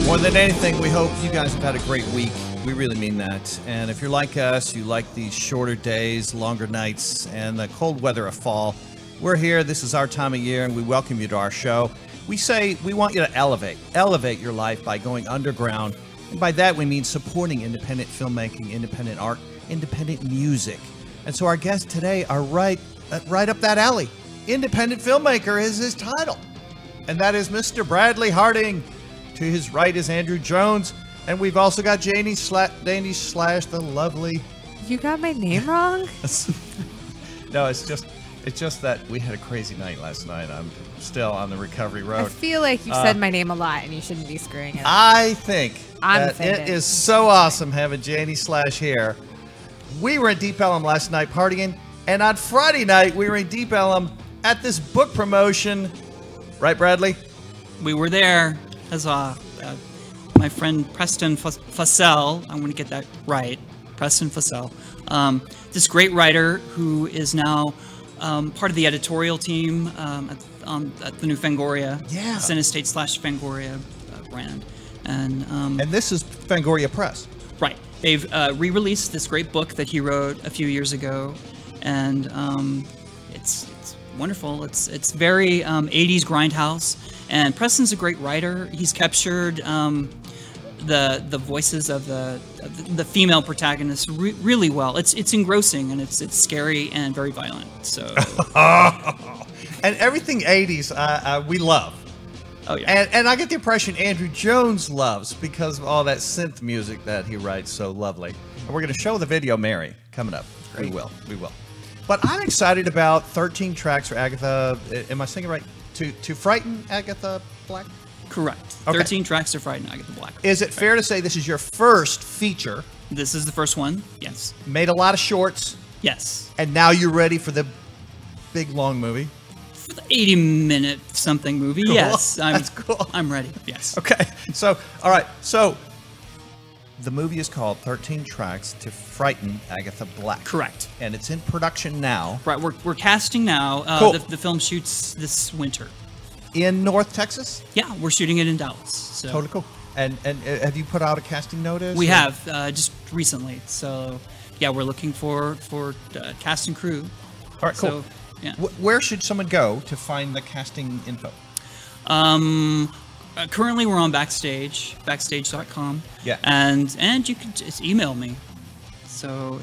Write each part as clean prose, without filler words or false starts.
More than anything, we hope you guys have had a great week. We really mean that. And if you're like us, you like these shorter days, longer nights, and the cold weather of fall, we're here. This is our time of year, and we welcome you to our show. We say we want you to elevate your life by going underground. And by that, we mean supporting independent filmmaking, independent art, independent music. And so our guests today are right up that alley. Independent filmmaker is his title. And that is Mr. Bradley Harding. To his right is Andrew Jones, and we've also got Danny Slash, the lovely. You got my name wrong? No, it's just that we had a crazy night last night. I'm still on the recovery road. I feel like you've said my name a lot, and you shouldn't be screwing it up. I think I'm that it is so awesome having Janie Slash here. We were in Deep Ellum last night partying, and on Friday night we were in Deep Ellum at this book promotion. Right, Bradley? We were there. As my friend Preston Fussell, I'm going to get that right, Preston Fussell, this great writer who is now part of the editorial team at the new Fangoria, Cinestate/Fangoria brand, and this is Fangoria Press. Right, they've re-released this great book that he wrote a few years ago, and it's wonderful. It's very 80s grindhouse. And Preston's a great writer. He's captured the voices of the female protagonists really well. It's engrossing, and it's scary and very violent. So and everything 80s we love. Oh yeah. And I get the impression Andrew Jones loves because of all that synth music that he writes so lovely. And we're going to show the video, Mary, coming up. We will. But I'm excited about 13 tracks for Agatha. Am I singing right? To frighten Agatha Black? Correct. Okay. 13 tracks to frighten Agatha Black. Is it fair to say this is your first feature? This is the first one, yes. Made a lot of shorts. Yes. And now you're ready for the big, long movie? For the 80-minute something movie, cool. Yes. That's cool. I'm ready, yes. Okay, so, all right, so the movie is called 13 Tracks to Frighten Agatha Black. Correct. And it's in production now. Right, we're casting now. Cool. The film shoots this winter. In North Texas? Yeah, we're shooting it in Dallas. So. Totally cool. And have you put out a casting notice? We have, just recently. So, yeah, we're looking for cast and crew. All right, cool. So, yeah. Where should someone go to find the casting info? Currently, we're on backstage.com. Yeah. And you can just email me. So,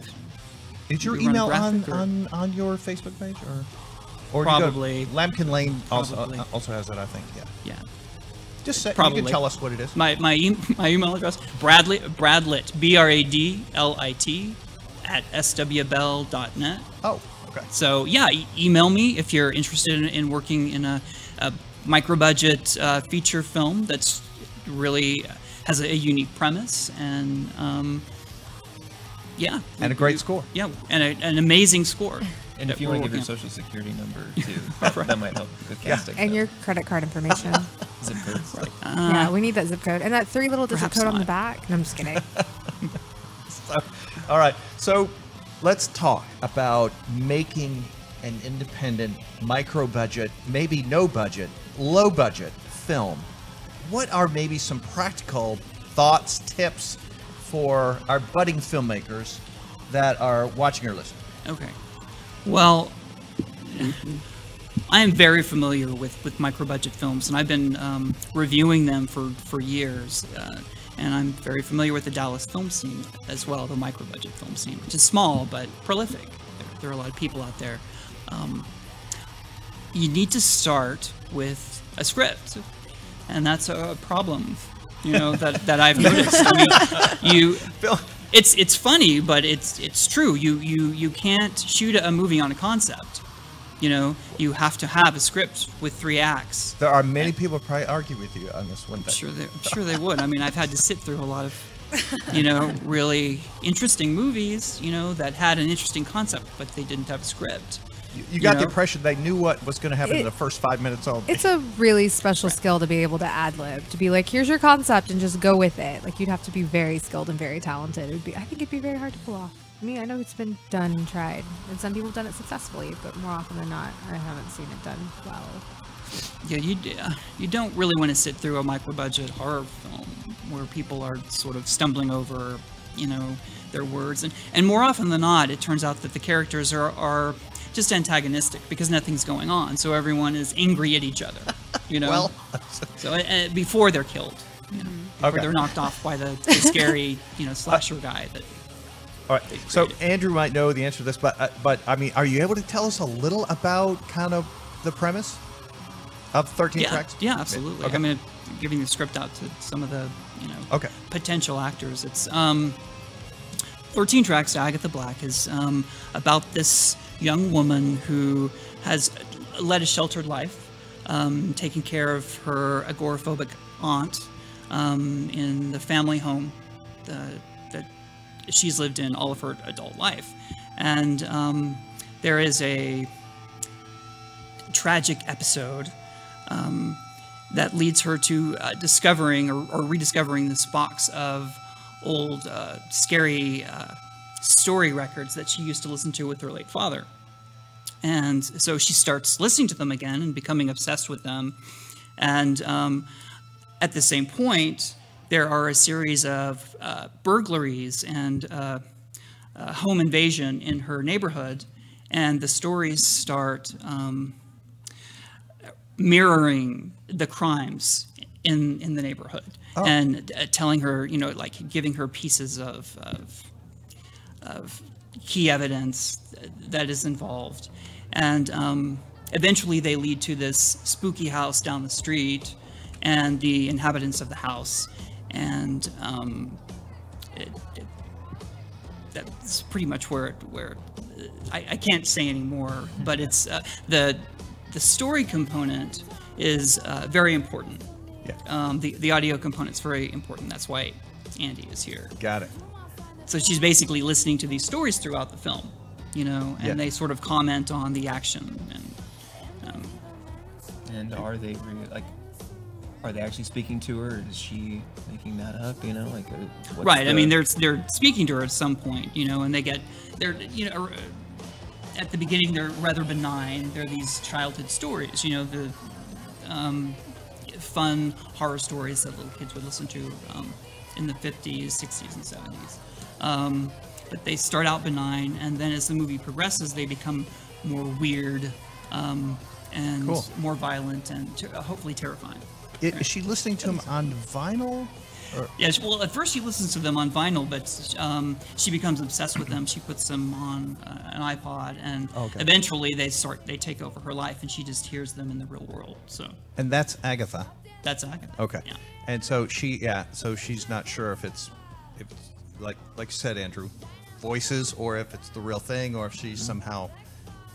is your email on your Facebook page or probably you go, Lambkin Lane also has it, I think. Yeah. Just say, probably. You can tell us what it is. My email address Bradlit BRADLIT at swbell.net. Oh, okay. So yeah, email me if you're interested in working in a micro-budget feature film that's really has a unique premise and yeah, and a great score. Yeah, and an amazing score. And if you want to give your social security number too, that might help with casting. And your credit card information. Zip codes. Right. Yeah, we need that zip code and that 3 little digit code on the back. No, I'm just kidding. All right, so let's talk about making an independent, micro-budget, maybe no-budget, low-budget film. What are maybe some practical thoughts, tips for our budding filmmakers that are watching or listening? Okay. Well, I am very familiar with micro-budget films, and I've been reviewing them for years. And I'm very familiar with the Dallas film scene as well, the micro-budget film scene, which is small but prolific. there are a lot of people out there. You need to start with a script, and that's a problem, that I've noticed. I mean, it's funny, but it's true. You can't shoot a movie on a concept. You have to have a script with 3 acts. There are many people probably argue with you on this one. I'm sure they would. I mean, I've had to sit through a lot of, really interesting movies, that had an interesting concept, but they didn't have a script. You got the impression they knew what was going to happen in the first 5 minutes only. It's a really special skill to be able to ad-lib, to be like, here's your concept and just go with it. Like, you'd have to be very skilled and very talented. I think it'd be very hard to pull off. I mean, I know it's been done and tried, and some people have done it successfully, but more often than not, I haven't seen it done well. Yeah, you don't really want to sit through a micro-budget horror film where people are sort of stumbling over, their words. And more often than not, it turns out that the characters are just antagonistic because nothing's going on. So everyone is angry at each other, Well, so before they're killed, before they're knocked off by the scary, slasher guy that. All right. So Andrew might know the answer to this, but I mean, are you able to tell us a little about kind of the premise of 13 Tracks? Yeah, absolutely. Okay. I'm going to giving the script out to some of the potential actors. It's 13 Tracks to Agatha Black is about this young woman who has led a sheltered life, taking care of her agoraphobic aunt in the family home that she's lived in all of her adult life. And there is a tragic episode that leads her to discovering or rediscovering this box of old scary story records that she used to listen to with her late father. And so she starts listening to them again and becoming obsessed with them. And at the same point, there are a series of burglaries and home invasion in her neighborhood, and the stories start mirroring the crimes in the neighborhood, and telling her, like giving her pieces of key evidence that is involved. And eventually they lead to this spooky house down the street and the inhabitants of the house. And that's pretty much where I can't say any more, but it's the story component is very important. Yeah. The audio component's very important. That's why Andy is here. Got it. So she's basically listening to these stories throughout the film, and they sort of comment on the action. And are they actually speaking to her, or is she making that up? Right. I mean, they're speaking to her at some point, and they're at the beginning they're rather benign. They're these childhood stories, the fun horror stories that little kids would listen to in the 50s, 60s, and 70s. But they start out benign, and then as the movie progresses, they become more weird and more violent and hopefully terrifying. Is she listening to them on vinyl? Yeah, well, at first she listens to them on vinyl, but she becomes obsessed with them. She puts them on an iPod, and eventually they take over her life, and she just hears them in the real world. So. And that's Agatha. That's Agatha. Okay. Yeah. And so she's not sure if it's like you said, Andrew, voices, or if it's the real thing, or if she's somehow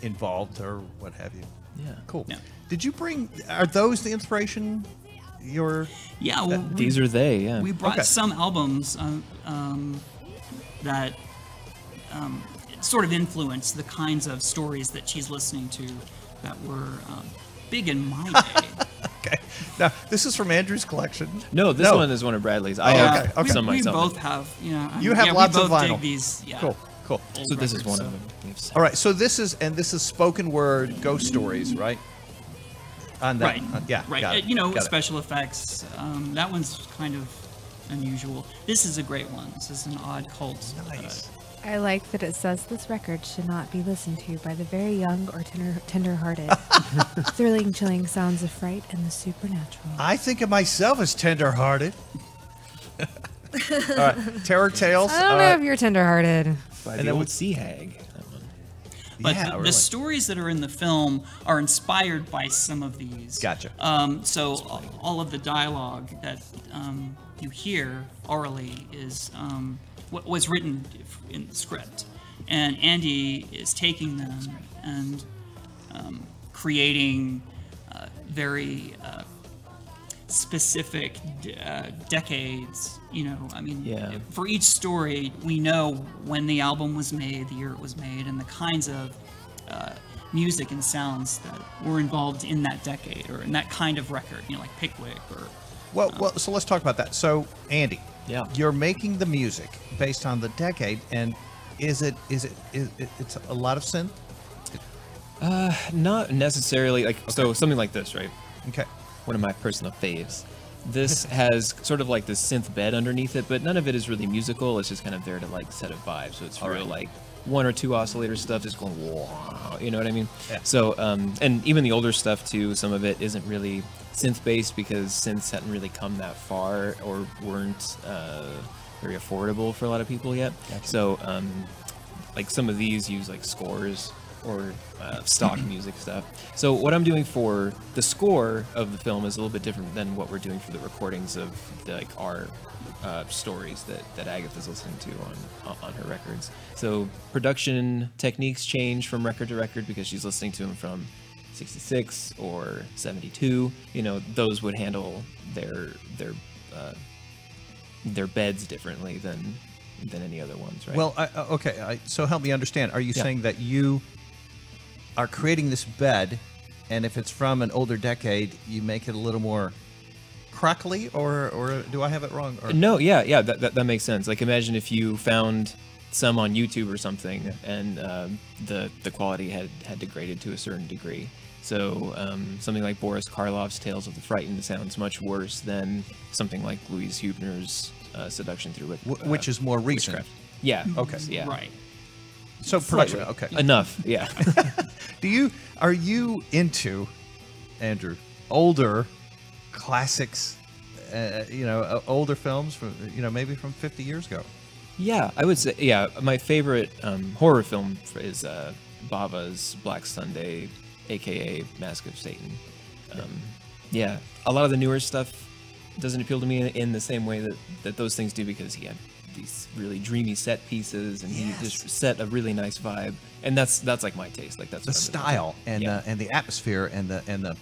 involved or what have you. Yeah. Cool. Yeah. Did you are those the inspiration? These are they, yeah. We brought some albums that sort of influenced the kinds of stories that she's listening to that were big in my day. Okay. Now, this is from Andrew's collection. No, this one is one of Bradley's. I have some myself. We both have, You have lots of vinyl. Dig these, Cool. So this is one of them. All right, so this is spoken word ghost stories, right? On that, right. Right. Got it. Special effects. That one's kind of unusual. This is a great one. This is an odd cult. Nice. I like that it says this record should not be listened to by the very young or tender-hearted. Thrilling, chilling sounds of fright and the supernatural. I think of myself as tender-hearted. All right, Terror Tales. I don't know if you're tender-hearted. By the old Sea Hag. But Yeah, the really. stories that are in the film are inspired by some of these. Gotcha. So all of the dialogue that you hear orally is what was written in the script, and Andy is taking them and creating very specific decades. You know, I mean, Yeah. for each story, we know when the album was made, the year it was made, and the kinds of music and sounds that were involved in that decade or in that kind of record. You know, like Pickwick or. Well, so let's talk about that. So, Andy, Yeah. you're making the music based on the decade, and it's a lot of synth? Not necessarily. Like so, something like this, right? Okay. One of my personal faves. This has sort of like this synth bed underneath it, but none of it is really musical. It's just kind of there to like set a vibe. So it's real like one or two oscillator stuff just going, wow, you know what I mean? Yeah. So, and even the older stuff too, some of it isn't really synth based because synths hadn't really come that far or weren't very affordable for a lot of people yet. So, like some of these use like scores or stock music stuff. So what I'm doing for the score of the film is a little bit different than what we're doing for the recordings of the, like our stories that Agatha's listening to on her records. So production techniques change from record to record because she's listening to them from 66 or 72. You know, those would handle their beds differently than any other ones, right? Well, okay. So help me understand. Are you saying that you are creating this bed, and if it's from an older decade, you make it a little more crackly, or do I have it wrong? Or? No, yeah, that makes sense. Like imagine if you found some on YouTube or something, and the quality had degraded to a certain degree. So something like Boris Karloff's Tales of the Frightened sounds much worse than something like Louise Huebner's Seduction Through Which is more recent. Witchcraft. Yeah. Okay. Yeah. Right. So production. Slightly. Okay. Enough. Yeah. Are you into, Andrew, older classics? Older films from maybe from 50 years ago. Yeah, I would say, yeah, my favorite horror film is Bava's Black Sunday, aka Mask of Satan. Yeah, a lot of the newer stuff doesn't appeal to me in the same way that those things do, because he had these really dreamy set pieces and he just set a really nice vibe, and that's like my taste. Like that's The style and the atmosphere and the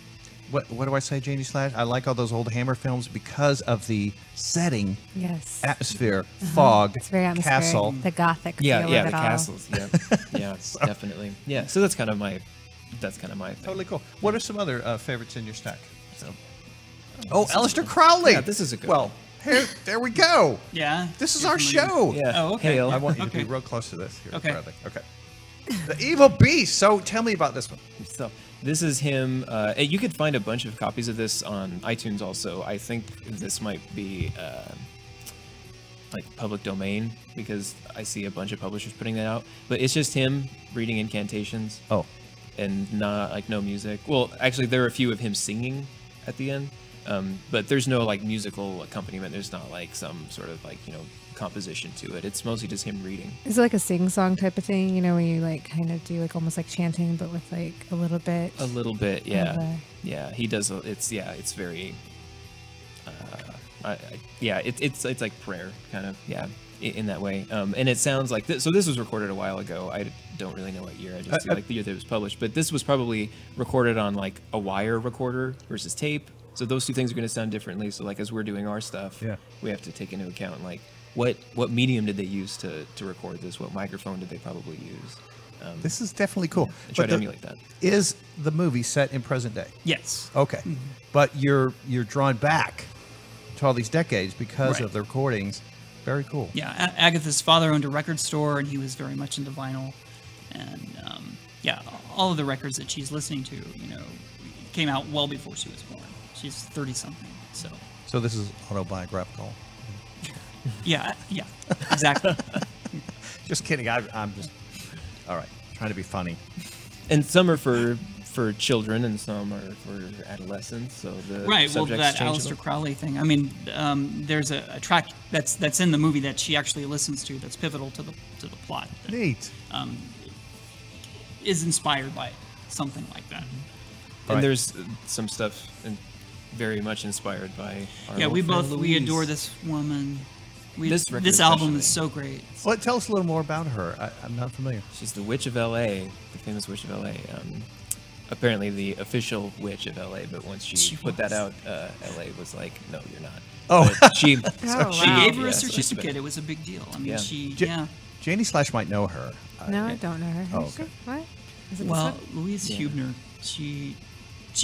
what do I say, Janie Slash? I like all those old Hammer films because of the setting, Yes. atmosphere, fog, It's very atmospheric. castle. The gothic Yeah, feel yeah, of it the all. castles. Yeah, yeah, definitely. Yeah, so that's kind of my thing. Totally cool. What are some other favorites in your stack? Oh, Aleister Crowley. Yeah, this is a good Well, there we go. Yeah. This is You're our familiar. show. Yeah. Oh, okay. Hail. I want you to Okay. be real close to this. Here, Okay. Bradley. Okay. The Evil Beast. So tell me about this one. So this is him. You could find a bunch of copies of this on iTunes. Also, I think this might be like public domain because I see a bunch of publishers putting that out. But it's just him reading incantations. Oh. And not like no music. Well, actually, there are a few of him singing at the end, but there's no like musical accompaniment. There's not like some sort of like composition to it. It's mostly just him reading. Is it like a sing-song type of thing, where you like kind of do like almost like chanting, but with like a little bit? A little bit, yeah, Okay. yeah. He does. It's very. It's like prayer kind of, yeah, in that way. And it sounds like this. So this was recorded a while ago. I don't really know what year. I just see like the year that it was published. But this was probably recorded on like a wire recorder versus tape. So those two things are going to sound differently. So like as we're doing our stuff, we have to take into account like what medium did they use to record this? What microphone did they probably use? This is definitely cool. And try But to emulate that. Is the movie set in present day? Yes. Okay. But you're drawn back to all these decades because Right. of the recordings. Very cool. Yeah. Agatha's father owned a record store, and he was very much into vinyl. And yeah, all of the records that she's listening to, came out well before she was born. She's 30-something. So this is autobiographical. Yeah, exactly. Just kidding. I'm just all right. Trying to be funny. And some are for children, and some are for adolescents. So the Right. Well, subjects that change a Aleister little. Crowley thing. I mean, there's a track that's in the movie that she actually listens to. That's pivotal to the plot. Neat. is inspired by something like that. And Right. there's some stuff very much inspired by our Yeah, old we friend both we Louise. adore this woman. This record this album especially. is so great. Well, tell us a little more about her. I'm not familiar. She's the Witch of L.A., the famous Witch of L.A. Apparently the official Witch of L.A., but once she put that was. out, L.A. was like, no, you're not. Oh. But she Oh, She wow. gave her Yeah, a so she's certificate. It was a big deal. I mean, Yeah. she Ja- yeah. Janie Slash might know her. No, I don't know her. Oh, Is she? okay. What? Is it this Well, one? Louise Yeah. Huebner, she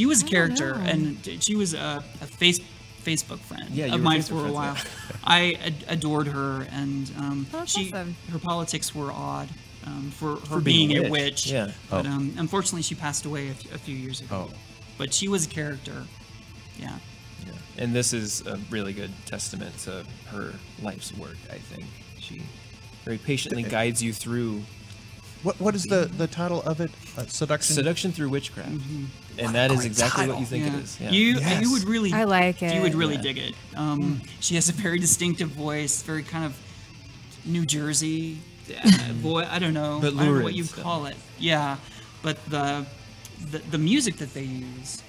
was a I don't character, know. and she was a Facebook friend Yeah, you of were mine Facebook for a friends, while. yeah. I adored her, and that's awesome. her politics were odd for her being being a a witch, witch. yeah. But Oh. unfortunately, she passed away a few years ago. Oh. But she was a character. Yeah. Yeah. And this is a really good testament to her life's work, I think. She very patiently guides you through What is the title of it? Seduction. seduction through witchcraft. And that is great exactly what title. you think Yeah. it is. Yeah. Yes. You would really I like it. You would really Yeah. dig it. She has a very distinctive voice, very kind of New Jersey boy. I don't know. But I don't know lurid what you still. call it. Yeah, but the music that they use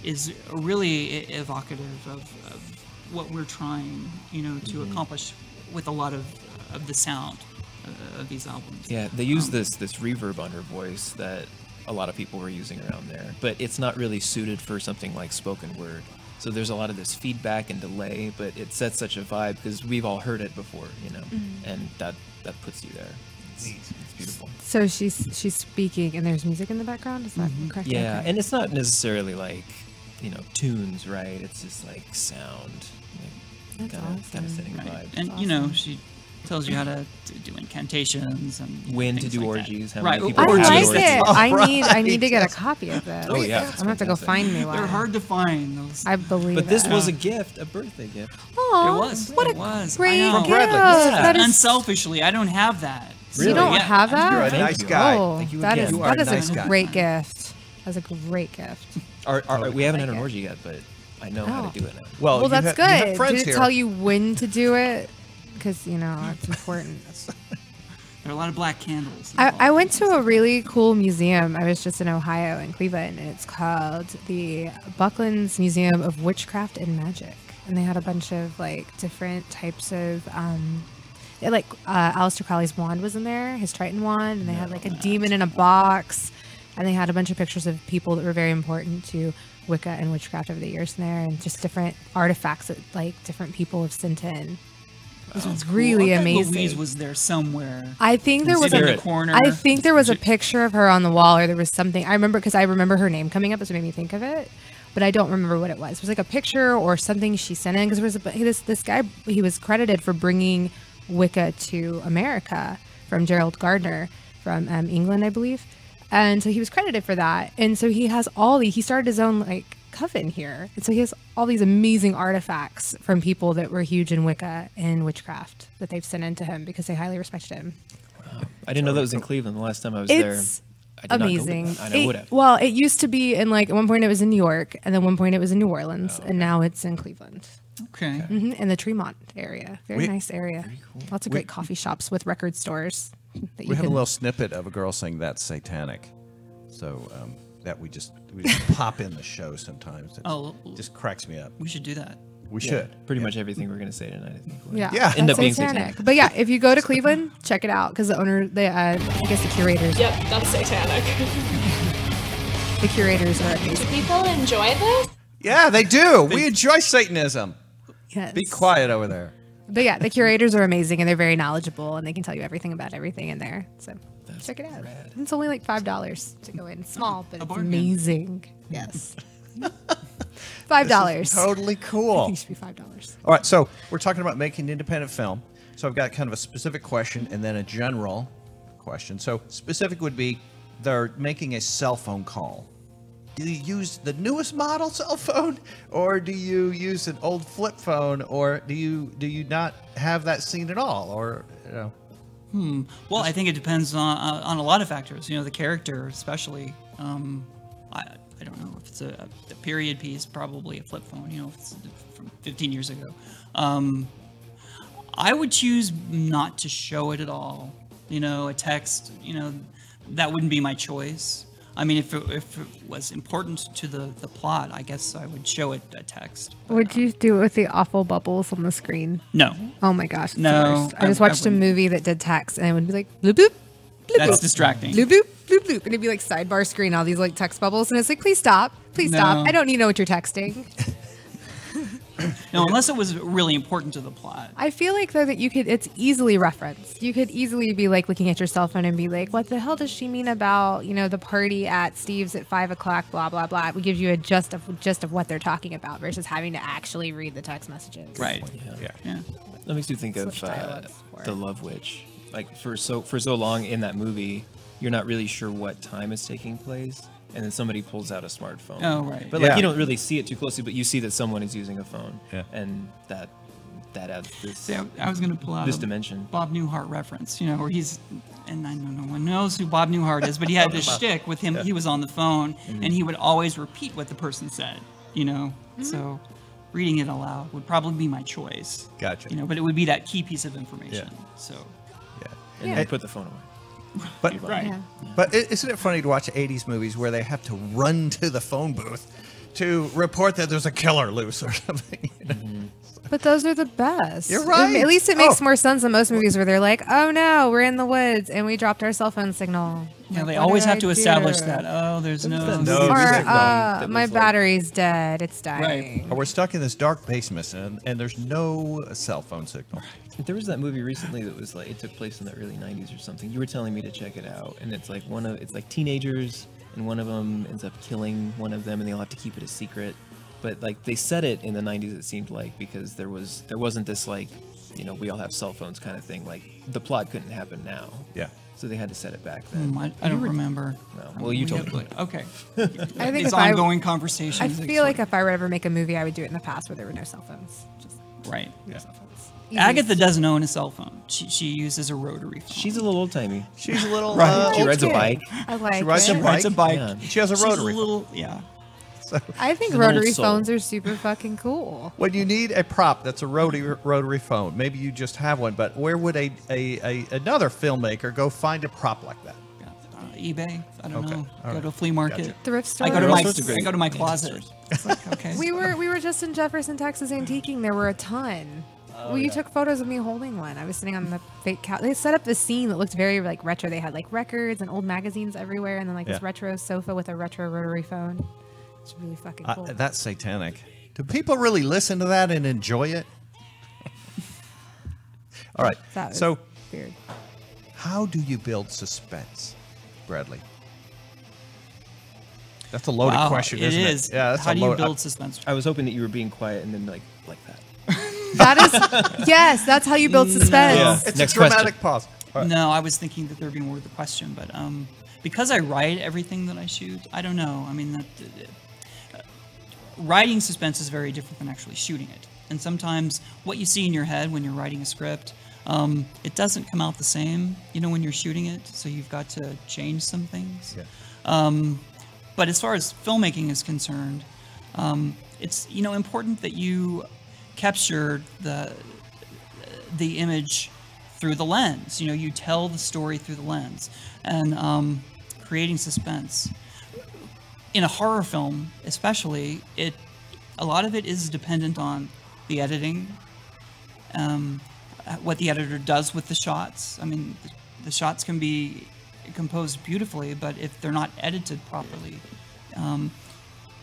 is really evocative of what we're trying, to accomplish with a lot of the sound of these albums. Yeah, they use this reverb on her voice that a lot of people were using around there, but it's not really suited for something like spoken word. So there's a lot of this feedback and delay, but it sets such a vibe because we've all heard it before, and that puts you there. It's beautiful. So she's speaking, and there's music in the background. Is that correct? Yeah, Okay. and it's not necessarily like tunes, right? It's just like sound, That's kind of awesome. setting a Right. vibe. And she tells you how to do incantations and When to things do like orgies, That. how many Right. people I have like orgies. it. Right. I need to get a copy of this. Oh yeah, I'm gonna have to go find me one. They're hard to find. Those. I believe But this it. was a gift, a birthday gift. Aw, It was. What It a was. I great know. gift. Bradley. That is, Unselfishly, I don't have that. you Really? don't Yeah, have that? You're a Thank nice you. guy. Oh, Thank you that again. is You are a that is nice a guy. great gift. That's a great gift. We haven't like had an it. orgy yet, but I know how Oh. to do it now. Well, Well, you that's you have good. friends Did it here. tell you when to do it? Because it's important. There are a lot of black candles. I involved. went to a really cool museum. I was just in Ohio, in Cleveland, and it's called the Bucklands Museum of Witchcraft and Magic. And they had a bunch of different types of, Aleister Crowley's wand was in there, his Triton wand, and they had a demon in a box, and they had a bunch of pictures of people that were very important to Wicca and witchcraft over the years in there, and just different artifacts that different people have sent in. It was really I bet amazing. Louise was there somewhere. I think there was in Consider the it. corner. I think there was a picture of her on the wall, or there was something. I remember because I remember her name coming up, that's what made me think of it. But I don't remember what it was. It was a picture or something she sent in, because there was this guy. He was credited for bringing Wicca to America from Gerald Gardner from England, I believe. And so he was credited for that. And so he has he started his own coven here. And so he has all these amazing artifacts from people that were huge in Wicca and witchcraft that they've sent into him because they highly respected him. I didn't know that was in Cleveland the last time I was there. It's I did not go amazing. there. I would have. Well, it used to be in at one point it was in New York, and then one point it was in New Orleans, and now it's in Cleveland, Okay. in the Tremont area. Very nice area. Lots of great We- coffee shops with record stores. That We had a little snippet of a girl saying that's satanic, so that we just pop in the show sometimes. It Oh, just cracks me up. we should do that. We Yeah, should pretty much everything we're gonna say tonight, I think. Yeah, Yeah. End that's up being satanic. satanic. But yeah, if you go to Cleveland, check it out because the owner, I guess the curators, Yep, that's satanic. the curators are Do amazing. people enjoy this? Yeah, they do. We enjoy Satanism. Yes. Be quiet over there. But yeah, the curators are amazing and they're very knowledgeable and they can tell you everything about everything in there. So check it out. rad. It's only $5 to go in. It's small, but it's bargain. amazing. Yes. $5. Totally I cool. think it should be $5. All right, so we're talking about making independent film. So I've got kind of a specific question and then a general question. So specific would be they're making a cell phone call. Do you use the newest model cell phone, or do you use an old flip phone, or do you not have that scene at all, or Well, I think it depends on a lot of factors. The character, especially. I don't know if it's a period piece, probably a flip phone. If it's from 15 years ago. I would choose not to show it at all. A text. that wouldn't be my choice. I mean, if it was important to the plot, I guess I would show it a text. Would you do it with the awful bubbles on the screen? No, Oh my gosh. It's No, the worst. I I- just I watched a wouldn't. movie that did text and it would be like bloop bloop. Bloop, that's bloop, distracting. bloop bloop bloop bloop. And it'd be like sidebar screen, all these like text bubbles. And it's like, please stop. Please stop. No. I don't need to know what you're texting. No, unless it was really important to the plot. I feel like though that it's easily referenced. You could easily be like looking at your cell phone and be like, what the hell does she mean about, the party at Steve's at 5 o'clock, blah, blah, blah. It gives you a gist of what they're talking about versus having to actually read the text messages. Right. Yeah. That makes you think of Switch dialogues for the it. Love Witch. Like for so long in that movie, you're not really sure what time is taking place, and then somebody pulls out a smartphone. Oh, right. But Yeah. like you don't really see it too closely, but you see that someone is using a phone. Yeah. And that adds this See, I was going to pull out this a dimension. Bob Newhart reference, where he's, and I know no one knows who Bob Newhart is, but he had this shtick with him. He was on the phone, and he would always repeat what the person said, So reading it aloud would probably be my choice. Gotcha. But it would be that key piece of information. Yeah. So, And Yeah. then put the phone away. But right. Yeah. But isn't it funny to watch 80s movies where they have to run to the phone booth to report that there's a killer loose or something? But those are the best. You're right. At least it makes Oh. more sense than most movies where they're like, oh no, we're in the woods and we dropped our cell phone signal. Yeah, Like, they what always did have I to establish do? that. Oh, there's no. that No, movie Or, Music recently that my was like- battery's dead. It's dying. Or we're stuck in this dark basement and there's no cell phone signal. There was that movie recently that was like it took place in the early '90s or something. You were telling me to check it out, and it's like it's like teenagers, and one of them ends up killing one of them, and they all have to keep it a secret. But like they said it in the '90s, it seemed like, because there wasn't this like, we all have cell phones kind of thing. Like the plot couldn't happen now, Yeah. so they had to set it back then. I don't remember. No. Well, you told me. Okay. I think It's if I ongoing conversations. I feel like if I were to ever make a movie, I would do it in the past where there were no cell phones. Just Right. no cell phones. Easy. Agatha doesn't own a cell phone. She uses a rotary phone. She's a little old timey. She's a little. Right. She old rides a kid. bike. I like She rides it. a rides a bike. Yeah. She has a She's rotary. a little, yeah. I think She's an old rotary soul. phones are super fucking cool. When you need a prop that's a rotary phone, maybe you just have one. But where would another filmmaker go find a prop like that? eBay. I don't Okay, know. all Go right. to a flea market. Gotcha. Thrift store. I go to There are all my sorts of great I go to my antique closet. stores. It's like, okay. We were just in Jefferson, Texas, antiquing. There were a ton. You took photos of me holding one. I was sitting on the fake couch. They set up this scene that looked very like retro. They had like records and old magazines everywhere, and then like this Yeah. retro sofa with a retro rotary phone. It's really fucking cool. That's satanic. Do people really listen to that and enjoy it? All right. That was So, weird. how do you build suspense, Bradley? That's a loaded Wow, question, it isn't is. it? Yeah, that's How a do you load- build suspense? I was hoping that you were being quiet and then like that. That is yes. That's how you build suspense. Yeah. It's Next a dramatic question. pause. All right. No, I was thinking that there would be more to the question, but because I write everything that I shoot, I don't know. I mean, writing suspense is very different than actually shooting it. And sometimes what you see in your head when you're writing a script, it doesn't come out the same, when you're shooting it. So you've got to change some things. Yeah. But as far as filmmaking is concerned, it's important that you capture the image through the lens. You tell the story through the lens, and creating suspense. In a horror film, especially, a lot of it is dependent on the editing, what the editor does with the shots. I mean, the shots can be composed beautifully, but if they're not edited properly,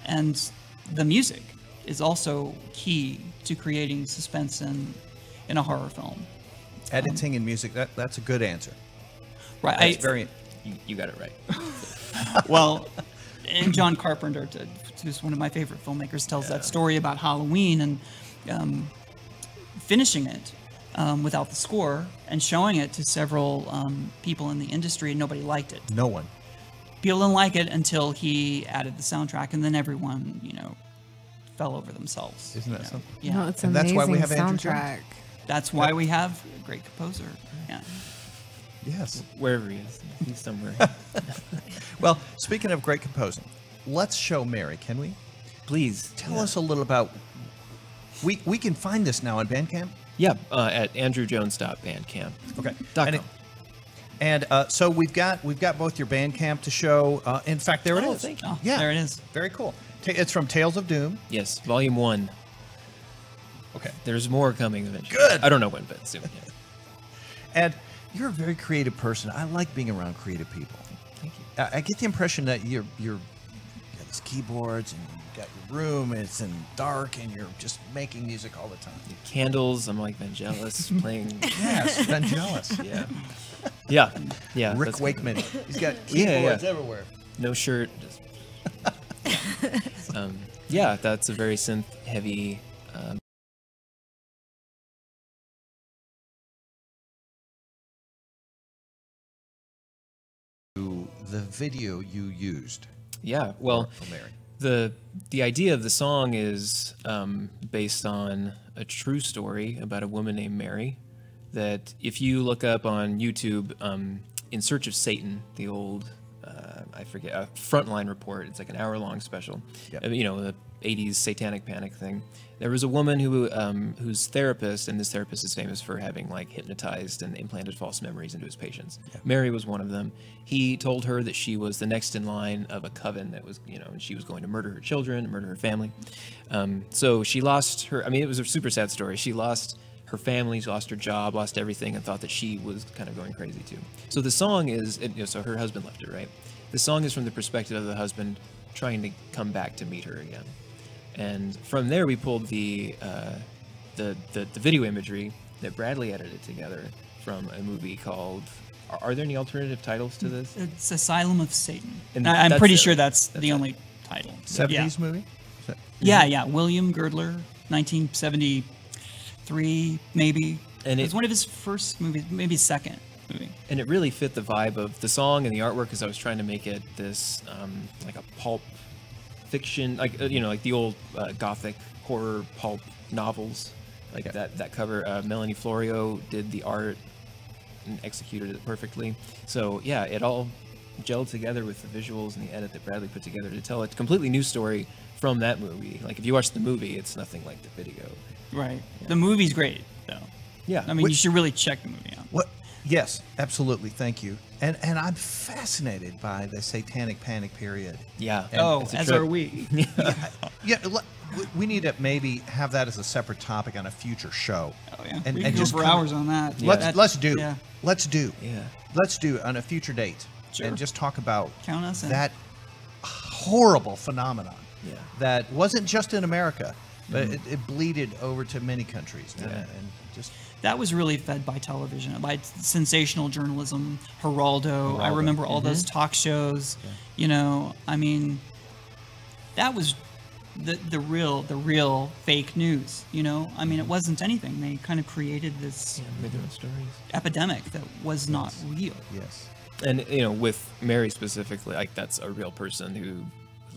and the music is also key to creating suspense in a horror film. Editing and music, that's a good answer. Right. That's very. You got it right. Well, and John Carpenter, who's one of my favorite filmmakers, tells that story about Halloween and finishing it without the score and showing it to several people in the industry, and nobody liked it. No one. People didn't like it until he added the soundtrack, and then everyone, fell over themselves. Isn't that you know? something? Yeah. No, it's And amazing that's why we have Andrew Jones. soundtrack. That's why we have a great composer. Yeah. Yes. Wherever he is, he's somewhere. Well, speaking of great composing, let's show Mary, can we? Please Tell us a little about. We can find this now on Bandcamp. Yeah, at andrewjones.bandcamp. Okay. .com. And And so we've got both your Bandcamp to show. In fact, there it is. Thank you. Oh, Yeah, there it is. Very cool. It's from Tales of Doom. Yes, Volume 1. Okay. There's more coming eventually. Good. I don't know when, but soon. Yeah. And you're a very creative person. I like being around creative people. Thank you. I get the impression that you got these keyboards and you got your room and it's in dark and you're just making music all the time. Candles. I'm like Vangelis playing. Yes, Vangelis. Yeah. Yeah. Yeah. Rick that's kind of- Wakeman. He's got Yeah, keyboards yeah. everywhere. No shirt. Just, yeah, that's a very synth heavy. The video you used. Yeah. Well, for Mary. the idea of the song is based on a true story about a woman named Mary. That if you look up on YouTube, In Search of Satan, the old I forget a Frontline report. It's like an hour-long special. Yep. You know, the '80s satanic panic thing. There was a woman whose therapist, and this therapist is famous for having like hypnotized and implanted false memories into his patients. Yep. Mary was one of them. He told her that she was the next in line of a coven that was, and she was going to murder her children, murder her family. So she lost her. I mean, it was a super sad story. She lost her family, she lost her job, lost everything, and thought that she was kind of going crazy too. So the song is, so her husband left her, right? The song is from the perspective of the husband trying to come back to meet her again. And from there, we pulled the video imagery that Bradley edited together from a movie called. Are there any alternative titles to this? It's Asylum of Satan. And I'm that's pretty it, sure right? that's That's the it. only title. 70s movie? Is that- Yeah. William Girdler, 1973, maybe. And it it- was one of his first movies, maybe his second movie. And it really fit the vibe of the song and the artwork, because I was trying to make it this like a pulp fiction, like like the old gothic horror pulp novels, like that cover. Melanie Florio did the art and executed it perfectly. So yeah, it all gelled together with the visuals and the edit that Bradley put together to tell a completely new story from that movie. Like if you watch the movie, it's nothing like the video. Right. The movie's great, though. Yeah. I mean, you should really check the movie out. What? Yes, absolutely. Thank you. And I'm fascinated by the satanic panic period. Yeah. Oh, It's a as trip. are we. Yeah, we need to maybe have that as a separate topic on a future show. Oh, yeah. And we can go just for come- hours on that. Let's do. Yeah. Let's do. Yeah. Let's do on a future date. Sure. And just talk about Count us in. that horrible phenomenon. Yeah. That wasn't just in America, but it bleeded over to many countries. And just That was really fed by television, by sensational journalism, Geraldo. I remember all those talk shows. I mean, that was the real fake news. I mean, it wasn't anything. They kind of created this Made their own stories. epidemic that was not real. yes. And with Mary specifically, like that's a real person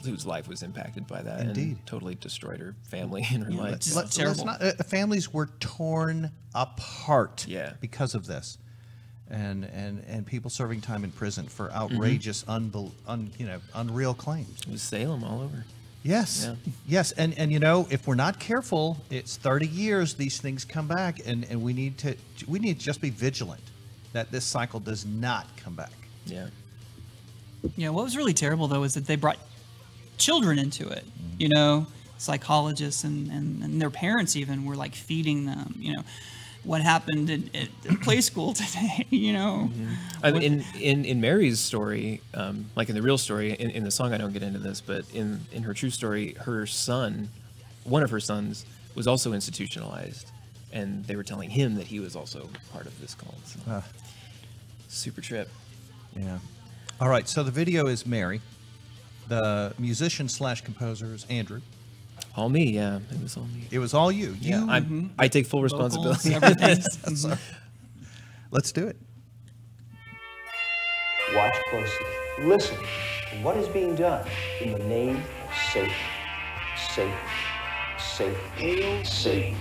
whose life was impacted by that, Indeed. and totally destroyed her family and her life. it's- Yeah. Let's- terrible. not, families were torn apart Yeah. because of this, and people serving time in prison for outrageous, unreal claims. It was Salem all over. Yes, Yeah. yes, and if we're not careful, it's 30 years. These things come back, and we need to just be vigilant that this cycle does not come back. Yeah. Yeah, what was really terrible though is that they brought children into it. Psychologists and their parents even were like feeding them. What happened at play school today. I mean, in Mary's story, like in the real story, in the song, I don't get into this, but in her true story, her son, one of her sons, was also institutionalized, and they were telling him that he was also part of this cult. So. Super trip. Yeah. All right. So the video is Mary. The musician / composer is Andrew. All me, yeah. It was all me. It was all you. Yeah, I take full Vocals, responsibility. everything. Let's do it. Watch closely. Listen to what is being done in the name of Satan. Satan. Satan. Hail Satan.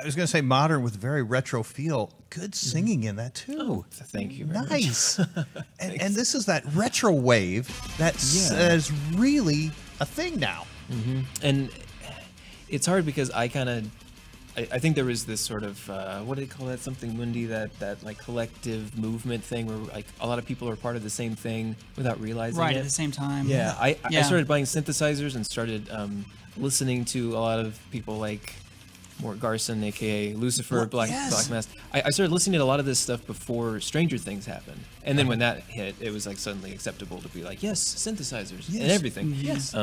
I was going to say modern with very retro feel. Good singing in that too. Oh, thank you very nice. much. and this is that retro wave that is really a thing now. Mm-hmm. And it's hard because I think there was this sort of what do they call that, something Mundi, that like collective movement thing where like a lot of people are part of the same thing without realizing Right it. At the same time. Yeah, I started buying synthesizers and started listening to a lot of people like Mort Garson, aka Lucifer, Black Mask. I started listening to a lot of this stuff before Stranger Things happened, and then when that hit, it was like suddenly acceptable to be like, yes, synthesizers and everything. Yes.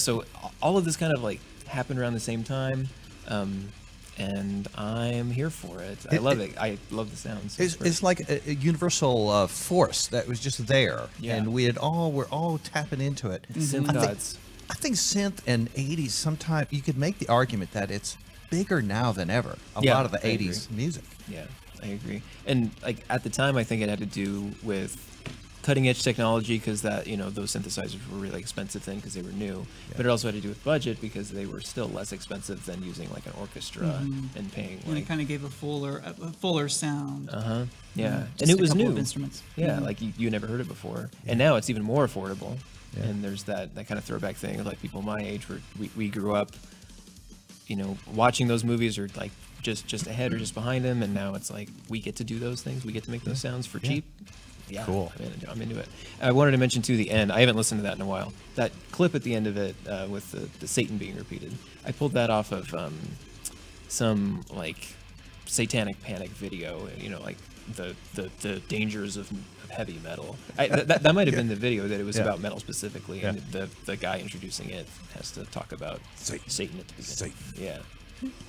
So all of this kind of like happened around the same time, and I'm here for it. I love it. I love the sounds. It's like a universal force that was just there, and we're all tapping into it. Synth gods. I think synth and 80s, sometimes you could make the argument that it's bigger now than ever. A lot of the 80s music. Yeah, I agree. And like at the time, I think it had to do with cutting edge technology, because that, those synthesizers were really expensive then because they were new. But it also had to do with budget because they were still less expensive than using like an orchestra and paying. And it kind of gave a fuller sound. Yeah, Just and it was a couple new. of instruments. Yeah, like you never heard it before, and now it's even more affordable. Yeah. And there's that kind of throwback thing of like people my age where we grew up, watching those movies, or like just ahead or just behind them, and now it's like we get to do those things. We get to make those sounds for cheap. Yeah, cool. I'm into it. I wanted to mention too the end. I haven't listened to that in a while. That clip at the end of it with the Satan being repeated. I pulled that off of some like Satanic Panic video. Like the dangers of heavy metal. That might have been the video that it was about metal specifically, and the guy introducing it has to talk about Satan at the beginning. Satan. Yeah.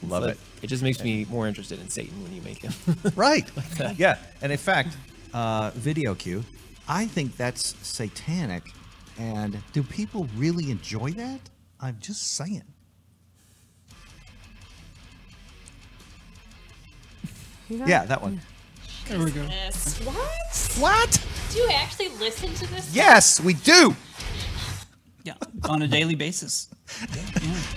Love it. It just makes me more interested in Satan when you make him. Right. Yeah. And in fact, video cue, I think that's satanic. And do people really enjoy that? I'm just saying. Yeah, that one. There we go. What? Do you actually listen to this? Yes, we do. Yeah, on a daily basis.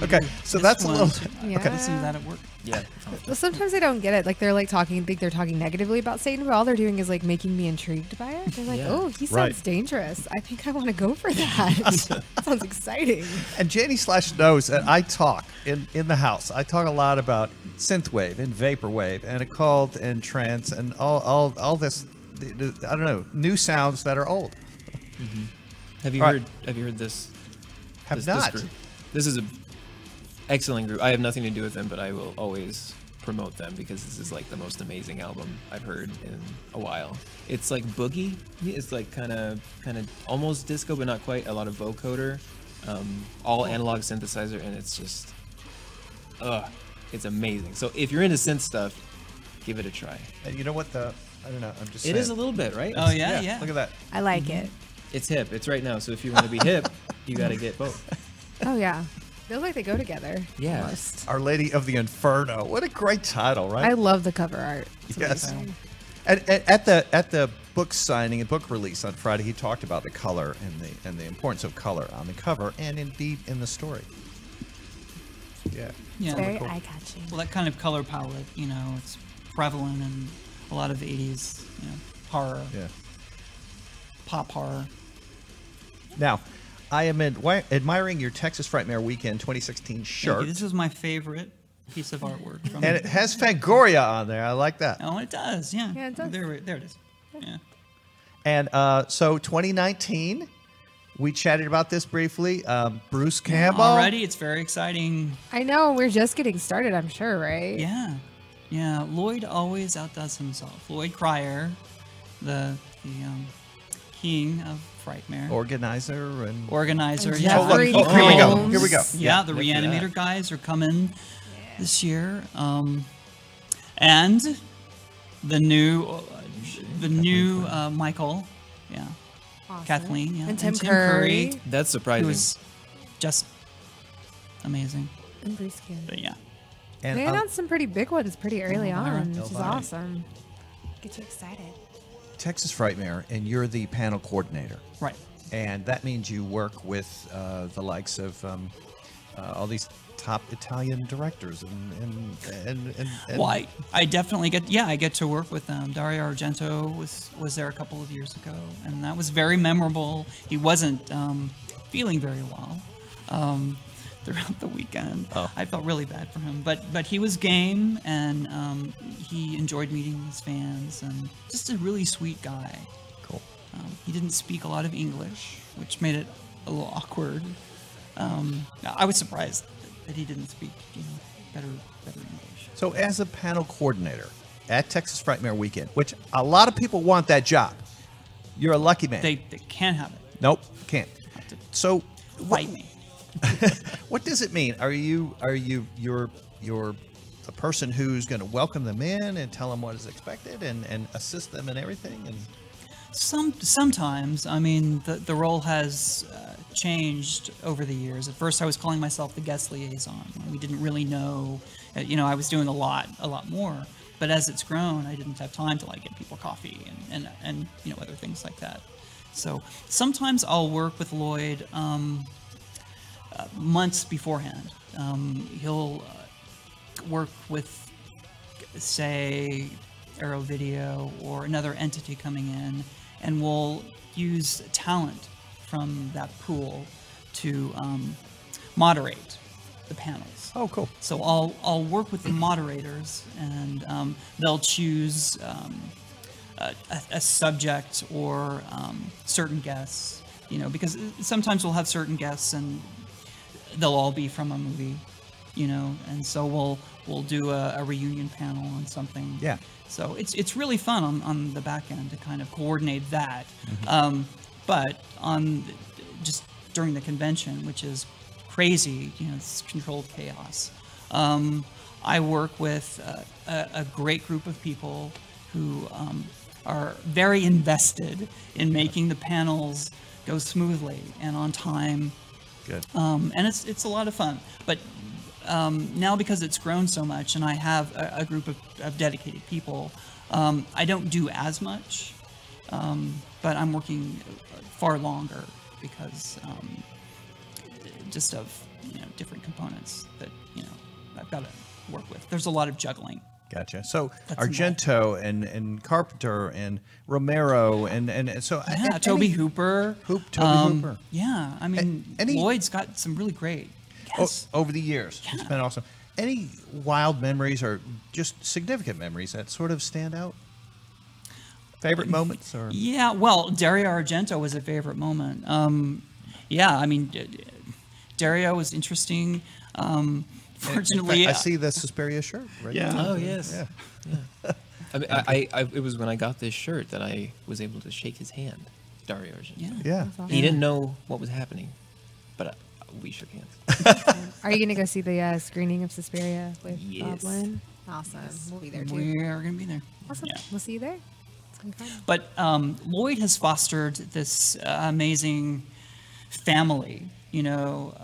Okay, so that's a little. Yeah. Okay, listen to that at work. Yeah. Well, sometimes I don't get it. Like they're like think they're talking negatively about Satan, but all they're doing is like making me intrigued by it. They're like, oh, he sounds dangerous. I think I want to go for that. Sounds exciting. And Janie Slash knows that I talk in the house. I talk a lot about synthwave and vaporwave and occult and trance and all this. I don't know, new sounds that are old. Mm-hmm. Have you heard this? Have not. This group? This is an excellent group. I have nothing to do with them, but I will always promote them because this is like the most amazing album I've heard in a while. It's like boogie. It's like kind of almost disco, but not quite. A lot of vocoder, all analog synthesizer, and it's just, it's amazing. So if you're into synth stuff, give it a try. And you know what I don't know. I'm just. It saying. is a little bit, right? Oh yeah. Look at that. I like it. It's hip. It's right now. So if you want to be hip, you got to get both. Oh yeah, feels like they go together. Yeah. almost. Our Lady of the Inferno. What a great title, right? I love the cover art. It's Yes. amazing. At the book signing and book release on Friday, he talked about the color and the importance of color on the cover and indeed in the story. Yeah. Yeah. Very eye-catching. Well, that kind of color palette, it's prevalent in a lot of the 80s, horror, Yeah. pop horror. Now, I am admiring your Texas Frightmare Weekend 2016 Thank shirt, you. This is my favorite piece of artwork from and it has Fangoria on there. I like that. Oh, it does. Yeah. Yeah, it does. There it is. Yeah. And so 2019, we chatted about this briefly. Bruce Campbell. Already, it's very exciting. I know we're just getting started. I'm sure, right? Yeah. Yeah. Lloyd always outdoes himself. Lloyd Cryer, the king of Frightmare. Organizer and Organizer. And Yeah. Jeffrey Oh, here we go. Combs. Here we go. Yeah, the look for that. Reanimator guys are coming this year. And the new Michael, yeah, Awesome. Kathleen, yeah, And Tim Curry. That's who surprising. was just amazing. And Bruce Campbell. But yeah, and They announced some pretty big ones pretty early Elvira. on, which is Elvira. awesome. Get you excited. Texas Frightmare, and you're the panel coordinator. right. And that means you work with the likes of all these top Italian directors and Well, I definitely get to work with them. Dario Argento was there a couple of years ago, and that was very memorable. He wasn't feeling very well throughout the weekend. Oh. I felt really bad for him, but he was game, and he enjoyed meeting his fans, and just a really sweet guy. Cool. He didn't speak a lot of English, which made it a little awkward. I was surprised that he didn't speak, better English. So as a panel coordinator at Texas Frightmare Weekend, which a lot of people want that job, you're a lucky man. They can't have it. Nope, can't. So Fight me. what does it mean? You're the person who's going to welcome them in and tell them what is expected and assist them in everything? And Sometimes, I mean, the role has changed over the years. At first, I was calling myself the guest liaison. We didn't really know, I was doing a lot more. But as it's grown, I didn't have time to get people coffee and other things like that. So sometimes I'll work with Lloyd months beforehand. He'll work with, say, Arrow Video or another entity coming in, and we'll use talent from that pool to moderate the panels. oh, cool. So I'll work with the moderators, and they'll choose a subject or certain guests, because sometimes we'll have certain guests and they'll all be from a movie, and so we'll do a reunion panel on something. Yeah. So it's really fun on the back end to kind of coordinate that. But just during the convention, which is crazy, it's controlled chaos. I work with a great group of people who are very invested in making the panels go smoothly and on time. Good. And it's a lot of fun. But now, because it's grown so much and I have a group of dedicated people, I don't do as much, but I'm working far longer because just of different components that I've got to work with. There's a lot of juggling. Gotcha. So That's Argento and Carpenter and Romero and so Yeah, Toby Hooper. Toby Hooper. Yeah, I mean, any- Lloyd's got some really great. Yes. Over the years, it's been awesome. Any wild memories or just significant memories that sort of stand out? Favorite moments or Yeah, well, Dario Argento was a favorite moment. Yeah, I mean, Dario was interesting. Fortunately, I see the Suspiria shirt. Right Yeah. there. Oh, yes. Yeah. I mean, it was when I got this shirt that I was able to shake his hand, Dario Argento. yeah. Yeah. awesome. He didn't know what was happening, but we shook hands. Are you gonna go see the screening of Suspiria with Yes. Bob Lynn? Awesome. We'll be there too. We are gonna be there. Awesome. Yeah. We'll see you there. But Lloyd has fostered this amazing family, you know,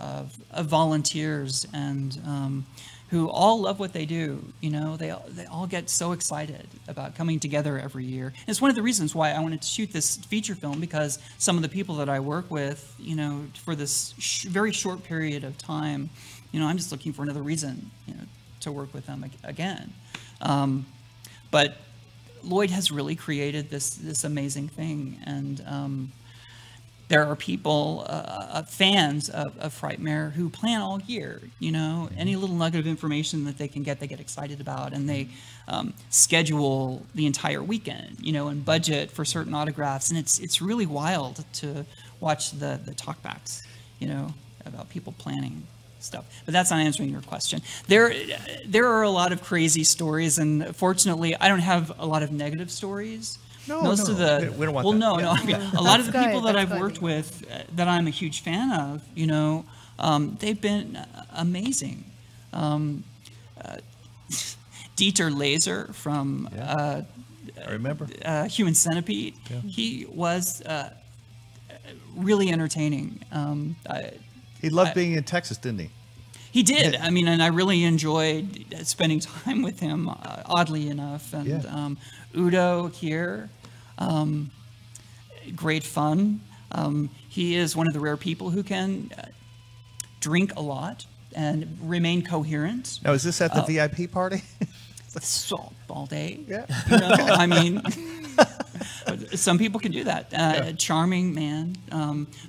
of volunteers and who all love what they do. You know, they all get so excited about coming together every year. And it's one of the reasons why I wanted to shoot this feature film, because some of the people that I work with, you know, for this very short period of time, you know, I'm just looking for another reason, you know, to work with them again. But Lloyd has really created this amazing thing, and there are people, fans of Frightmare, who plan all year. You know, any little nugget of information that they can get, they get excited about, and they schedule the entire weekend. You know, and budget for certain autographs, and it's really wild to watch the talkbacks. You know, about people planning stuff. But that's not answering your question. There are a lot of crazy stories, and fortunately, I don't have a lot of negative stories. Most of the we don't want well, that. no, Yeah. no. I mean, a lot of the That's people good. that I've That's worked good. with, that I'm a huge fan of, you know, they've been amazing. Dieter Laser from I remember. Human Centipede. He was really entertaining. He loved being in Texas, didn't he? He did. I mean, and I really enjoyed spending time with him, oddly enough. And Yeah. Udo here, great fun. He is one of the rare people who can drink a lot and remain coherent. Now, is this at the VIP party? So, all day. Yeah. You know, I mean, some people can do that. Charming man.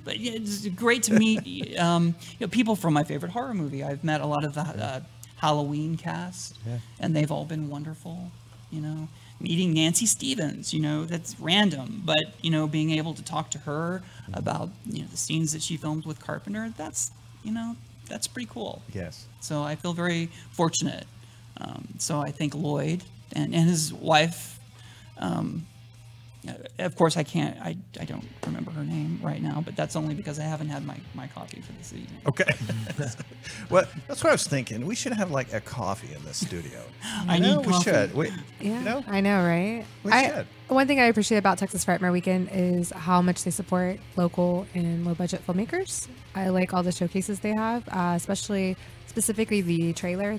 But yeah, it's great to meet you know, people from my favorite horror movie. I've met a lot of the Halloween cast, and they've all been wonderful. You know, meeting Nancy Stevens, you know, that's random, but you know, being able to talk to her about, you know, the scenes that she filmed with Carpenter, that's, you know, that's pretty cool. Yes. So I feel very fortunate. So I think Lloyd and his wife, of course I don't remember her name right now, but that's only because I haven't had my coffee for this evening. Okay. Well, that's what I was thinking. We should have like a coffee in the studio. I You know, need we coffee. should. Yeah, You know? I know, right? We should. One thing I appreciate about Texas Frightmare Weekend is how much they support local and low-budget filmmakers. I like all the showcases they have, specifically the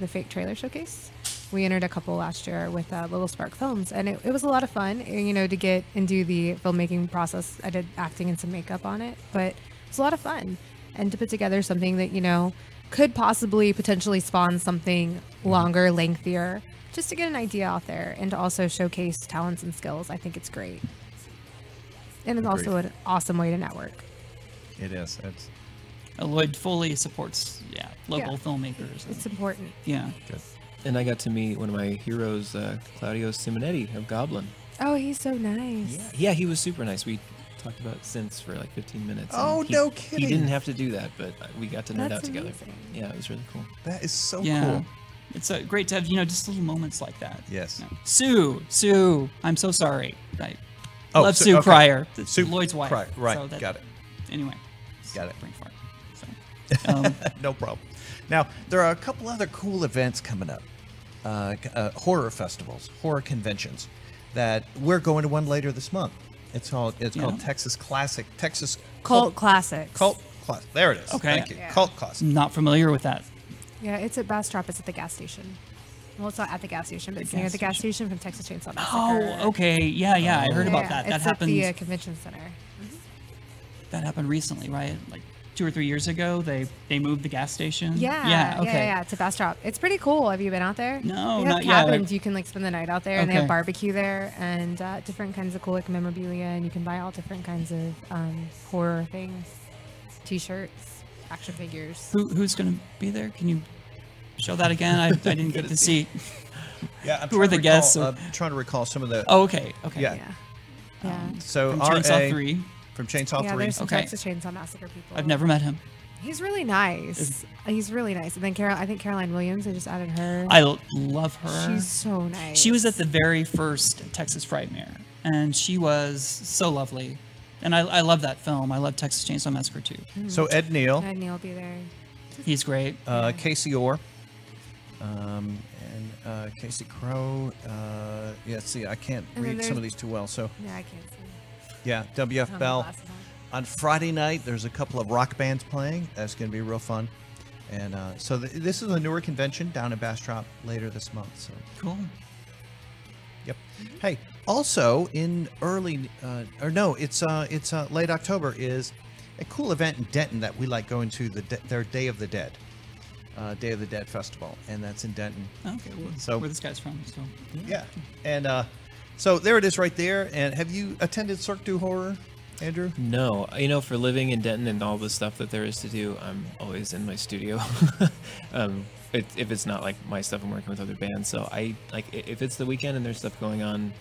fake trailer showcase. We entered a couple last year with Little Spark Films, and it was a lot of fun, you know, to get and do the filmmaking process. I did acting and some makeup on it, but it's a lot of fun. And to put together something that, you know, could potentially spawn something longer, lengthier, just to get an idea out there and to also showcase talents and skills. I think it's great. And it's also an awesome way to network. It is. It's Lloyd fully supports local Yeah. filmmakers. It's important. Yeah. good. And I got to meet one of my heroes, Claudio Simonetti of Goblin. Oh, he's so nice. Yeah, he was super nice. We talked about synths for like 15 minutes. and Oh, he- no He kidding. didn't have to do that, but we got to nerd That's out together. amazing. Yeah, it was really cool. That is so Yeah. cool. It's great to have, you know, just little moments like that. Yes. No. Sue, I'm so sorry. I Oh, love Sue- Sue okay. Cryer, Sue Lloyd's wife. Cryer, right, So got it. Anyway. Got it. Brain fart. So, No problem. Now, there are a couple other cool events coming up. Horror festivals, horror conventions that we're going to one later this month. It's called Texas Cult Classics. Cult Class. There it is. Okay. Thank you. Yeah. Cult Classic. not familiar with that. Yeah, it's at Bastrop. It's at the gas station. Well, it's not at the gas station, but it's The near gas the gas station from Texas Chainsaw Massacre. Oh, okay. Yeah, I heard about that. That It's happened. at the convention center. That happened recently, right? Like 2 or 3 years ago. They moved the gas station. Yeah, Okay. yeah, to Bastrop. It's pretty cool. Have you been out there? No, they have not yet. cabins. You can like spend the night out there, and they have Okay. barbecue there, and different kinds of cool like memorabilia, and you can buy all different kinds of horror things, T-shirts, action figures. Who's going to be there? Can you show that again? I didn't get to see. Yeah, I'm Who are trying to the guests? recall- trying to recall some of the. Oh, okay. Okay. Yeah. Yeah, yeah. So From RA Chainsaw 3. from Chainsaw Yeah, 3. there's some Okay. Texas Chainsaw Massacre people. I've never met him. He's really nice. He's really nice. And then I think Caroline Williams. I just added her. I love her. She's so nice. She was at the very first Texas Frightmare, and she was so lovely. And I love that film. I love Texas Chainsaw Massacre too. So Ed Neal, And Neil will be there. He's great. Casey Orr, And Casey Crow. Yeah, see, I can't And then read some there's- of these too well. So, Yeah, I can't see. yeah, I don't WF have Bell. glasses on. On Friday night, there's a couple of rock bands playing. That's going to be real fun. And so this is a newer convention down in Bastrop later this month. So, Cool. yep. Hey, also in early, it's late October is a cool event in Denton that we like going to, their Day of the Dead. Day of the Dead Festival, and that's in Denton. Okay. Well, So- where this guy's from? So. Yeah. And so there it is right there. And have you attended Cirque du Horror, Andrew? No, for living in Denton and all the stuff that there is to do, I'm always in my studio. If it's not like my stuff, I'm working with other bands. So if it's the weekend and there's stuff going on,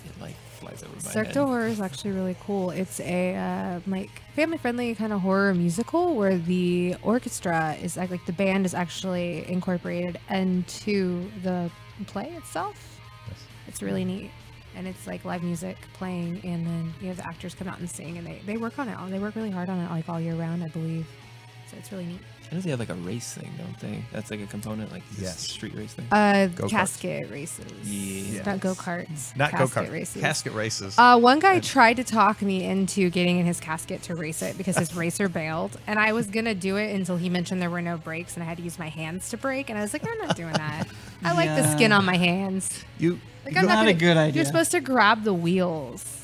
it like flies over my Cirque head. du Horror is actually really cool. It's a family-friendly kind of horror musical where the orchestra is like the band is actually incorporated into the play itself. Yes. It's really neat, and it's like live music playing, and then you have the actors come out and sing, and they work on it. They work really hard on it like all year round, I believe. So it's really neat. I know they have like a race thing, don't they? That's like a component, like this Yes. street race thing. Go-karts. Casket races. Yeah. Not go-karts. Not casket go-kart. races. Casket races. One guy tried to talk me into getting in his casket to race it because his racer bailed, and I was gonna do it until he mentioned there were no brakes and I had to use my hands to brake, and I was like, I'm not doing that. I like the Yeah. skin on my hands. you Like, you I'm go- not Not a gonna- good idea. You're supposed to grab the wheels.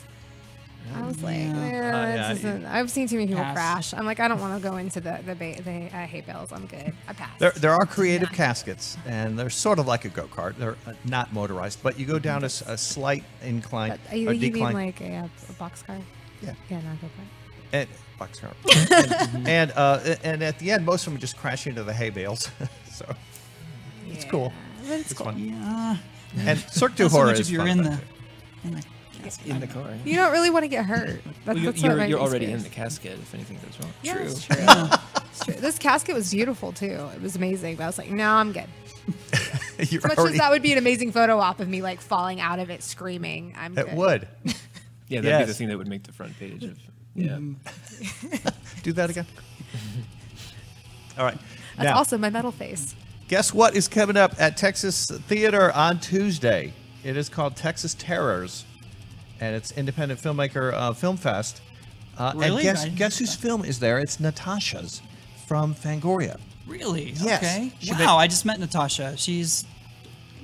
I was like, yeah, this isn't- I've seen too many people Pass. crash. I'm like, I don't want to go into the hay bales. I'm good. I pass. There are creative Yeah. caskets, and they're sort of like a go-kart. They're not motorized, but you go down a slight incline But you or think you mean decline. like a boxcar? Yeah. Yeah, not go kart. and boxcar. and at the end, most of them just crash into the hay bales. So it's cool. But it's cool. fun. Yeah. And Cirque du Not so Horror much is if you're fun in about the. it. In the car. You don't really want to get hurt. Well, That's what might you're be already in scary. the casket if anything goes wrong. Yeah, True. it's true. It's true. This casket was beautiful too. It was amazing. But I was like, no, I'm good. You're As much already- as that would be an amazing photo op of me like falling out of it screaming, I'm good. it would. Yeah, that'd be the Yes. thing that would make the front page of. Yeah. Do that again. All right. That's Now, also my metal face. guess what is coming up at Texas Theater on Tuesday? It is called Texas Terrors, and it's independent filmmaker film fest. Really? And I didn't guess know whose that. film is there? It's Natasha's from Fangoria, Really? Yes. Okay. She Wow. I just met Natasha. She's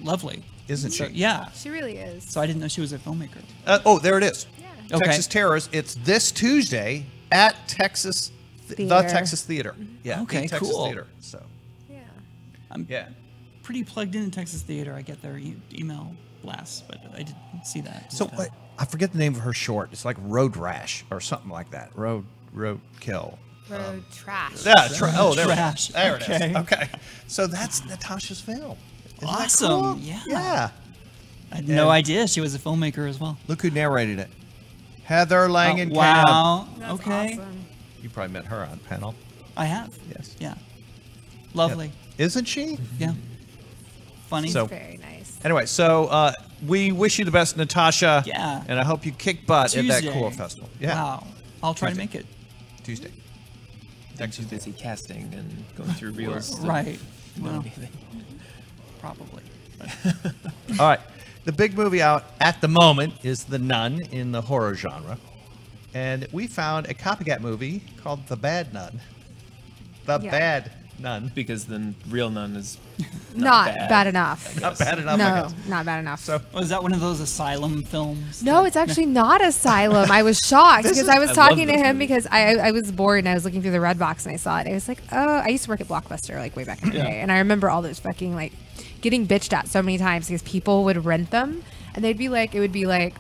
lovely. isn't So, she? yeah. She really is. So I didn't know she was a filmmaker. Oh, there it is. Yeah. Okay. Texas Terrors. It's this Tuesday at the Theater. Texas Theater. Yeah. Okay, the Texas cool. Theater. So Yeah. I'm yeah. pretty plugged into Texas Theater. I get their email blasts, but I didn't see that. So I forget the name of her short. It's like Road Rash or something like that. Road Kill. Road trash. Yeah. There Trash. it is. There it Okay. is. Okay. So that's Natasha's film. Isn't that Awesome. cool? Yeah. Yeah. I had no idea she was a filmmaker as well. Look who narrated it. Heather Langenkamp. Wow. That's okay. awesome. You probably met her on panel. I have. Yes. Yeah. Lovely. Isn't she? Yeah. Funny. So- Very nice. Anyway, so we wish you the best, Natasha. Yeah. And I hope you kick butt at that Tuesday. cool festival. Yeah. Wow. I'll try to Tuesday. make it. Tuesday. She's busy casting and going through reels. to Right. know Well, anything. probably. All right. The big movie out at the moment is The Nun in the horror genre. And we found a copycat movie called The Bad Nun. The Yeah. Bad Nun. Because the real nun is Not bad. bad enough. Not bad enough, I No, guess. not bad enough. So Was that one of those asylum films? No, it's actually not Asylum. I was shocked This because is- I was I talking love to this him movie. because I was bored and I was looking through the red box and I saw it. I was like, oh, I used to work at Blockbuster like way back in the day, and I remember all those fucking like getting bitched at so many times because people would rent them and they'd be like, it would be like,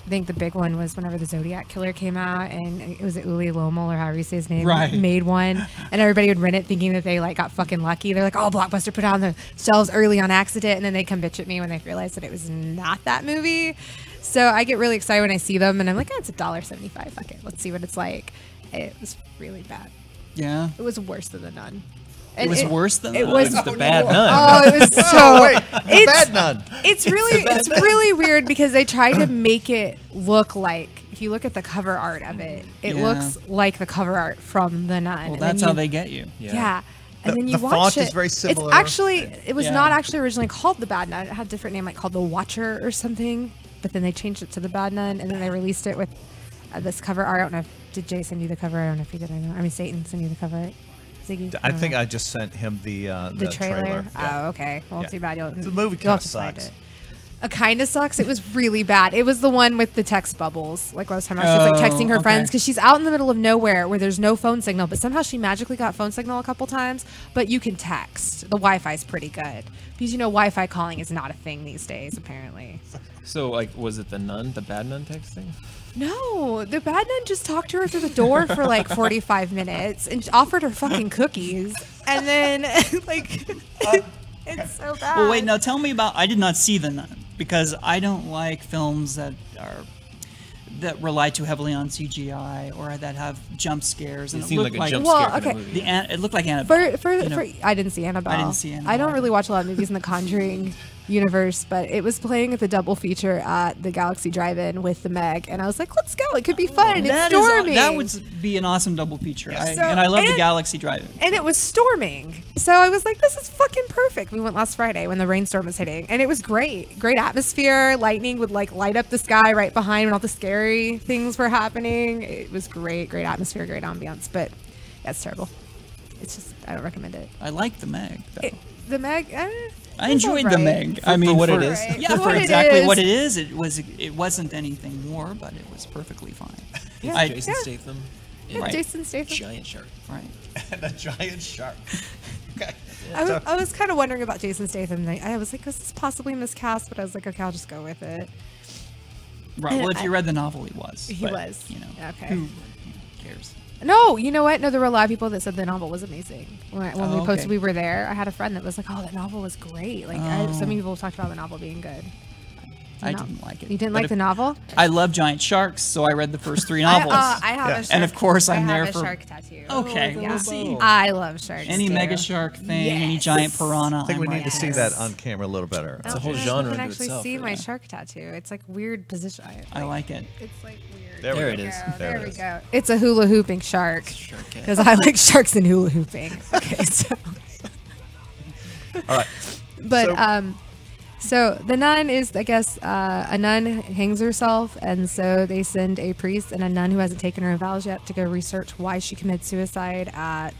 I think the big one was whenever the Zodiac Killer came out, and it was Uli Lomel or however you say his name, Right. made one, and everybody would rent it thinking that they like got fucking lucky. They're like, oh, Blockbuster put it on the shelves early on accident, and then they come bitch at me when they realize that it was not that movie. So I get really excited when I see them, and I'm like, oh, it's $1.75. Fuck it, let's see what it's like. It was really bad. Yeah. It was worse than The Nun. It And was worse than it that? was It's the bad nun. Oh, it was so. Oh, wait. The It's- Bad Nun. It's really weird because they tried to make it look like, if you look at the cover art of it, it Yeah. looks like the cover art from The Nun. Well, And that's then how you- they get you. Yeah. And then you the watch font it. is very similar. It's actually, it was Yeah. not actually originally called The Bad Nun. It had a different name, like called The Watcher or something. But then they changed it to The Bad Nun, and then they released it with this cover art. I don't know. Did Jay send you the cover? I don't know if he did. I mean, Satan send you the cover art. Ziggy. I don't think know. I just sent him the trailer. Yeah. Oh, okay. Well, Yeah. too bad. The movie you'll have kinda to find sucks. it. It kind of sucks. It was really bad. It was the one with the text bubbles. Like last time, she was like texting her okay. friends because she's out in the middle of nowhere where there's no phone signal. But somehow she magically got phone signal a couple times. But you can text. The Wi-Fi is pretty good because Wi-Fi calling is not a thing these days apparently. So, like, was it the bad nun texting? No, the bad nun just talked to her through the door for like 45 minutes and offered her fucking cookies. And then, like, it's so bad. Well, wait, now tell me about. I did not see The Nun because I don't like films that rely too heavily on CGI or that have jump scares. It And seemed looked like a jump Well, scare for okay. the movie. It looked like Annabelle. For you know. I didn't see Annabelle. I didn't see Annabelle I don't either. really watch a lot of movies in the Conjuring universe, but it was playing at the double feature at the Galaxy Drive-In with the Meg, and I was like, let's go. It could be fun. And it's storming. That would be an awesome double feature. So- And I love the and- Galaxy Drive-In. And it was storming. So I was like, this is fucking perfect. We went last Friday when the rainstorm was hitting. And it was great. Great atmosphere. Lightning would like light up the sky right behind when all the scary things were happening. It was great. Great atmosphere, great ambiance. But yeah, it's terrible. It's just, I don't recommend it. I like the Meg. Though. The Meg, I enjoyed the Meg. For what it is. Right. Yeah, For for what it exactly is. what it is. It wasn't anything more, but it was perfectly fine. Yeah. I- Jason Yeah. Statham. Yeah, Right. Jason Statham. Giant shark. Right. And a giant shark. Okay. I was kind of wondering about Jason Statham. I was like, this is possibly miscast, but I was like, okay, I'll just go with it. Right. Well, if you read the novel, he was. He but, was. You know. Okay. Who cares? No, you know what? No, there were a lot of people that said the novel was amazing. When we Oh, posted okay. we were there, I had a friend that was like, oh, that novel was great. Like, so many people talked about the novel being good. I No. didn't like it. You didn't But like if- the novel? I love giant sharks, so I read the first 3 novels. I have Yeah. a shark. And of course, I'm I there have for- a shark tattoo. Okay, Yeah. we'll see. I love sharks. Any too. mega shark thing, any Yes. giant piranha. I think we I'm need to right see there. that on camera a little better. It's a whole You genre can unto actually itself, see my really. shark tattoo. It's like weird position. I like it. It's like weird. There it is. There it we is. go. It's a hula hooping shark. Shark cat. Because I like sharks and hula hooping. Okay, so. All right. But so the nun is, I guess, a nun hangs herself, and so they send a priest and a nun who hasn't taken her vows yet to go research why she committed suicide at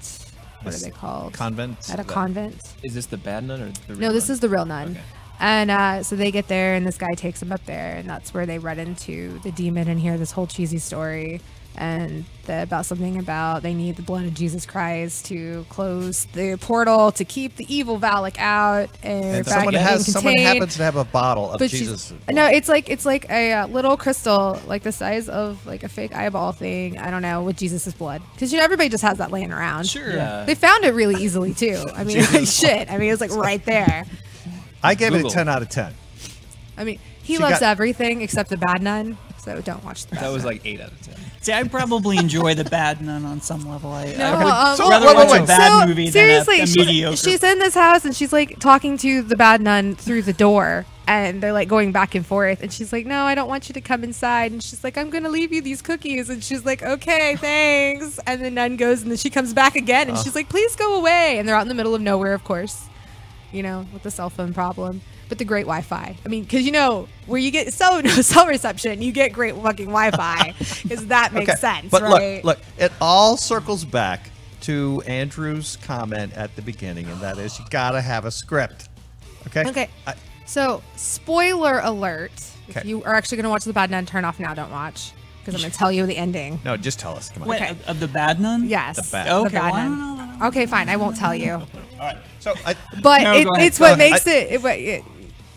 what are they called? Convent. At a convent. Is this the bad nun or the real No, this nun? is the real nun. Okay. And so they get there, and this guy takes them up there, and that's where they run into the demon and hear this whole cheesy story, and about something about they need the blood of Jesus Christ to close the portal to keep the evil Valak out, and back someone being someone contained. happens to have a bottle of But Jesus. no, it's like a little crystal, like the size of like a fake eyeball thing. I don't know, with Jesus's blood, because everybody just has that laying around. Sure. Yeah. They found it really easily too. I mean, like, shit. I mean, it was like right there. I gave it Google. a 10 out of 10. I mean, he She loves got- everything except the bad nun, so don't watch the bad That was nun. like 8 out of 10. See, I probably enjoy the bad nun on some level. I would So rather wait, watch wait, a bad So, movie seriously, than a she- mediocre. she's in this house and she's like talking to the bad nun through the door, and they're like going back and forth, and she's like, no, I don't want you to come inside, and she's like, I'm gonna leave you these cookies, and she's like, okay, thanks, and the nun goes, and then she comes back again, and she's like, please go away, and they're out in the middle of nowhere, of course, with the cell phone problem. But the great Wi-Fi. I mean, because where you get cell reception, you get great fucking Wi-Fi, because that makes sense, But right? look, it all circles back to Andrew's comment at the beginning, and that is you gotta have a script. Okay. Okay. So, spoiler alert. If Okay. you are actually going to watch The Bad Nun, turn off now. Don't watch. Because I'm going to tell you the ending. No, just tell us. Come on. Wait, Okay. of the bad nun? Yes. The bad- The Okay, Bad well, Nun. Okay, fine. I won't tell you. All right. So But No, go ahead, it's go what ahead. makes it.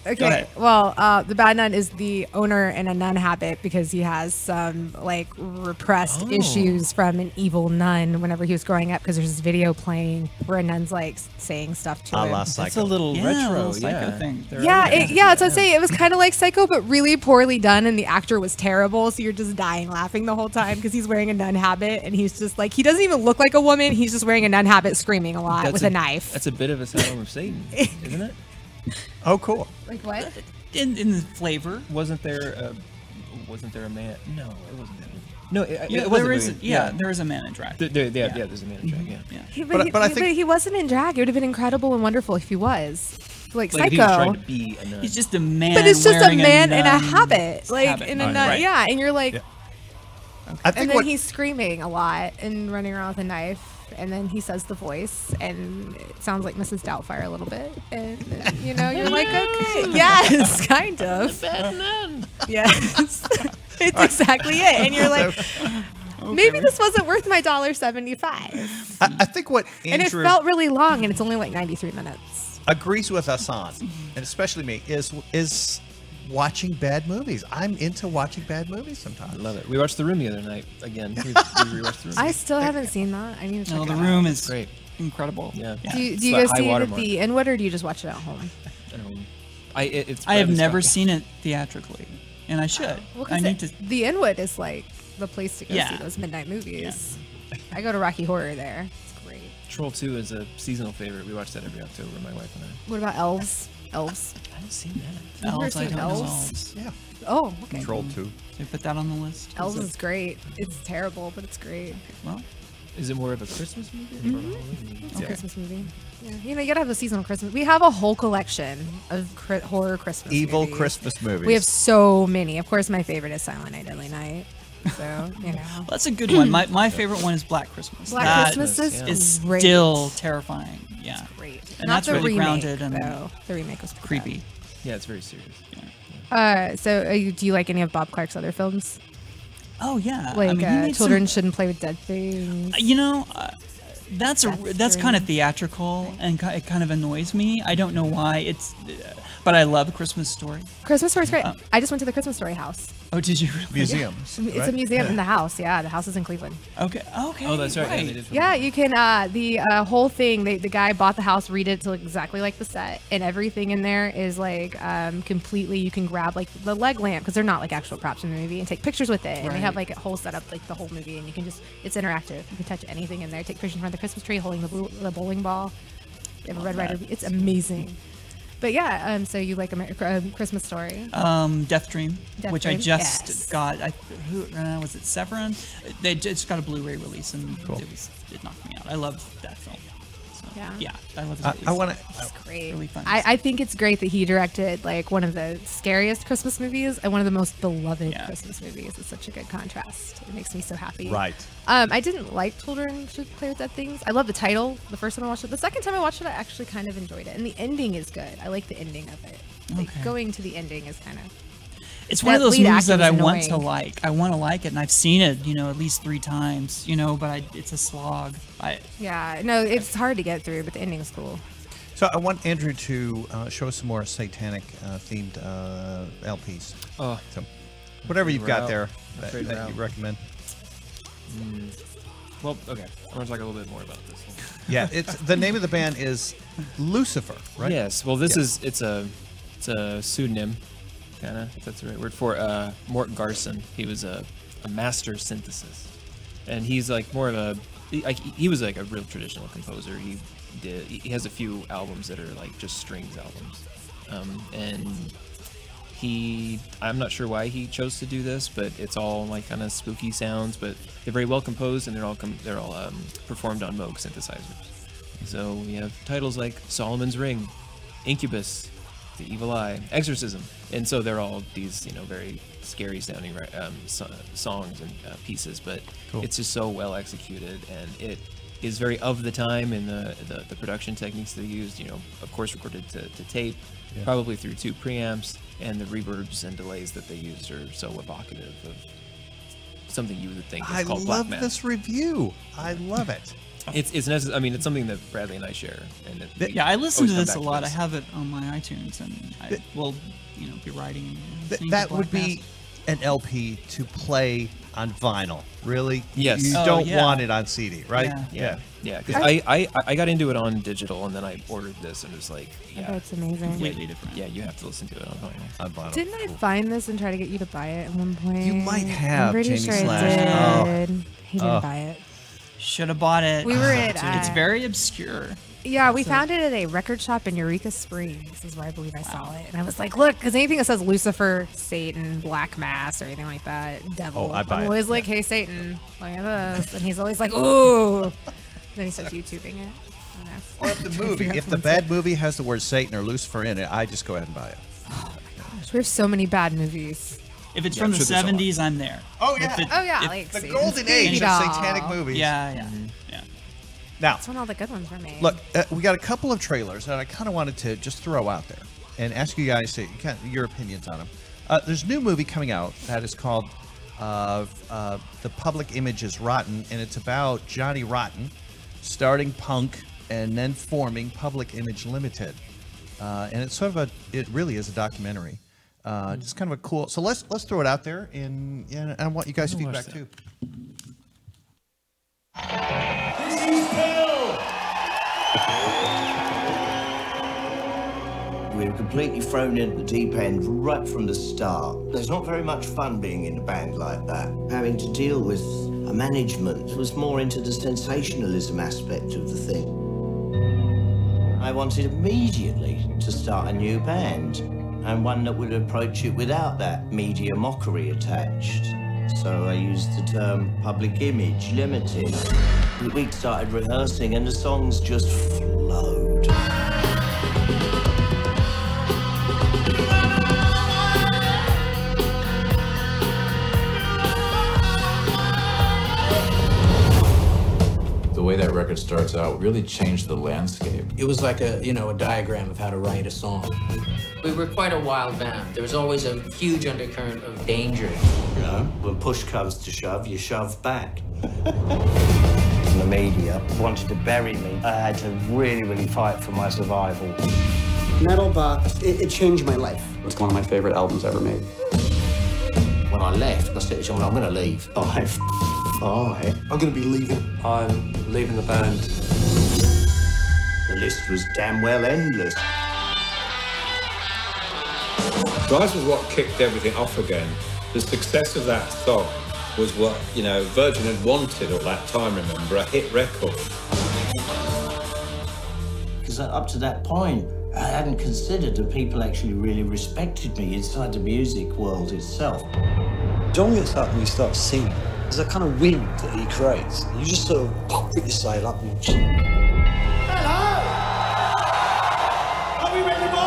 Okay. ahead. Well, the bad nun is the owner in a nun habit because he has some like repressed issues from an evil nun whenever he was growing up. Because there's this video playing where a nun's like saying stuff to a him. la That's a Psycho. little Yeah, a retro, little psycho yeah. thing. They're Yeah, already- that's what I'm saying. It was kind of like Psycho, but really poorly done, and the actor was terrible. So you're just dying laughing the whole time because he's wearing a nun habit, and he's just like he doesn't even look like a woman. He's just wearing a nun habit, screaming a lot That's with a knife. That's a bit of a Asylum of Satan, isn't it? Oh, cool. Like what? In the flavor. Wasn't there a man? No, it wasn't that. No, Yeah, it wasn't there is. really- Yeah, there is a man in drag. There's a man in drag. Yeah. Yeah. But I think- he wasn't in drag. It would have been incredible and wonderful if he was. Like Like if he was Psycho. trying to be a nun. He's just a man. But it's just a wearing man in a nun habit. Like habit. in a Right. nun. Right. Yeah, and you're like, Yeah. I and think then what he's screaming a lot and running around with a knife. And then he says the voice, and it sounds like Mrs. Doubtfire a little bit. And you know, you're like, okay, yes, kind of. Yes, it's exactly it. And you're like, maybe this wasn't worth my $1.75. I think what And it Andrew felt really long, and it's only like 93 minutes. agrees with us on, and especially me, is watching bad movies. I'm into watching bad movies I sometimes. love it. We watched The Room the other night again. We rewatched The Room. I still haven't seen that. I need to check No, it The out. Room is Great. incredible. Yeah. Do you It's guys the high see it at watermark. the Inwood, or do you just watch it at home? It's I have Bradley never Scott. seen it theatrically, and I should. Well, I 'cause need to. the Inwood is like the place to go Yeah. see those midnight movies. I go to Rocky Horror there. It's great. Troll 2 is a seasonal favorite. We watch that every October, my wife and I. What about Elves? Elves. I haven't seen that. You've never Elves, I seen don't know Elves? Elves. Yeah, Oh, okay. Troll 2. Should I put that on the list? Elves is great. It's terrible, but it's great. Well, Is it more of a Christmas movie? Or a Halloween It's movie? a Christmas movie. Yeah. You know, you gotta have a seasonal Christmas. We have a whole collection of horror Christmas Evil movies. Christmas movies. We have so many. Of course, my favorite is Silent Night, Deadly Night. So, you know. that's a good one. My favorite one is Black Christmas. Black That Christmas is yeah. is great. still terrifying. Yeah. Great. And Not that's the really remake, grounded and though. The remake was pretty Creepy. Yeah, it's very serious. Do you like any of Bob Clark's other films? Oh yeah. Like I mean, he made Children some- Shouldn't Play with Dead Things? You know, that's That's kind of very- theatrical, and it kind of annoys me. I don't know why. But I love A Christmas Story. Christmas Story's great. I just went to the Christmas Story house. Oh, did you? Really? museums. It's right? a museum in the house. Yeah, the house is in Cleveland. Okay. Okay. Oh, that's right. Yeah, they did film Yeah, that. you can. The whole thing. The guy bought the house, read it to look exactly like the set, and everything in there is like completely. You can grab like the leg lamp because they're not like actual props in the movie, and take pictures with it. And they have like a whole setup like the whole movie, and you can just. It's interactive. You can touch anything in there. Take pictures in front of the Christmas tree, holding the bowling ball. They have a Red Ryder. It's amazing. But yeah, so you like Christmas Story? Death Dream, Death which Dream, I just yes. got. Was it Severin? They just got a Blu-ray release, and it knocked me out. I love that film. So, Yeah. I love his I release. want to. It's great. Really fun. I think it's great that he directed like one of the scariest Christmas movies and one of the most beloved Yeah. Christmas movies. It's such a good contrast. It makes me so happy. Right. I didn't like Children Should Play with Dead Things. I love the title. The first time I watched it. The second time I watched it, I actually kind of enjoyed it. And the ending is good. I like the ending of it. Like Okay. going to the ending is kind of. It's one of that those lead movies actor that I was want to annoying. like. I want to like it, and I've seen it, at least 3 times, but it's a slog. Yeah, no, it's hard to get through, but the ending's cool. So I want Andrew to show us some more satanic themed LPs. Oh, So whatever you've got there Afraid we're that you out. recommend. well, okay. I want to talk a little bit more about this. Yeah, it's the name of the band is Lucifer, right? Yes. Well, this is it's a pseudonym, kind of. If that's the right word for Mort Garson. He was a master synthesist, and he's like more of a he was like a real traditional composer. He has a few albums that are like just strings albums, and I'm not sure why he chose to do this, but it's all like kind of spooky sounds, but they're very well composed, and they're all performed on Moog synthesizers. So we have titles like Solomon's Ring, Incubus, The Evil Eye, Exorcism, and so they're all these very scary sounding songs and pieces, but Cool. it's just so well executed, and it is very of the time in the production techniques they used. Of course, recorded to tape, probably through 2 preamps, and the reverbs and delays that they used are so evocative of something you would think is I called black love math. this review. I love it. It's necessary. I mean, it's something that Bradley and I share, and we Yeah, I listen to always come this a back lot. I this. have it on my iTunes, and I will, be writing. and listening to That Black would be Mass. an LP to play on vinyl. Really? Yes. You Oh, don't yeah. want it on CD, right? Yeah. Because I got into it on digital, and then I ordered this, and it was like, yeah, That's amazing. completely different. yeah, you have to listen to it on vinyl. On vinyl. Didn't I find this and try to get you to buy it at one point? You might have, I'm pretty Jamie sure Slash. I Oh. did. He didn't Oh. buy it. Should have bought it. We were at, It's very obscure. Yeah, we found it at a record shop in Eureka Springs, is where I believe I saw it. And I was like, look, because anything that says Lucifer, Satan, Black Mass, or anything like that, Devil, I buy I'm it. always like, hey, Satan, look at this. And he's always like, ooh. Then he starts YouTubing it. Or if the movie, if the bad movie has the word Satan or Lucifer in it, I just go ahead and buy it. Gosh, we have so many bad movies. If it's from the sure there's a lot. 70s, I'm there. Oh, yeah. Oh, yeah, if- like The Satan's golden age of Doll. satanic movies. Yeah, yeah, yeah. Now, That's when all the good ones were made. look, we got a couple of trailers that I kind of wanted to just throw out there and ask you guys your opinions on them. There's a new movie coming out that is called The Public Image is Rotten, and it's about Johnny Rotten starting punk and then forming Public Image Limited. And it's sort of it really is a documentary. Just kind of a cool. So let's throw it out there, and I want you guys' feedback too. We were completely thrown into the deep end right from the start. There's not very much fun being in a band like that. Having to deal with a management was more into the sensationalism aspect of the thing. I wanted immediately to start a new band, and one that would approach it without that media mockery attached. So I used the term Public Image Limited. We started rehearsing and the songs just flowed. The way that record starts out really changed the landscape. It was like a diagram of how to write a song. We were quite a wild band. There was always a huge undercurrent of danger. You know, when push comes to shove, you shove back. The media wanted to bury me. I had to really, really fight for my survival. Metal Box, it changed my life. It's one of my favorite albums ever made. When I left, I said to someone, I'm going to leave. I'm gonna be leaving. I'm leaving the band. The list was damn well endless. Rise was what kicked everything off again. The success of that song was what, Virgin had wanted at that time, remember, a hit record. Because up to that point, I hadn't considered that people actually really respected me inside the music world itself. John gets up and he starts singing. There's a kind of wind that he creates. You just sort of put your sail up and... Hello! Are we ready, boys?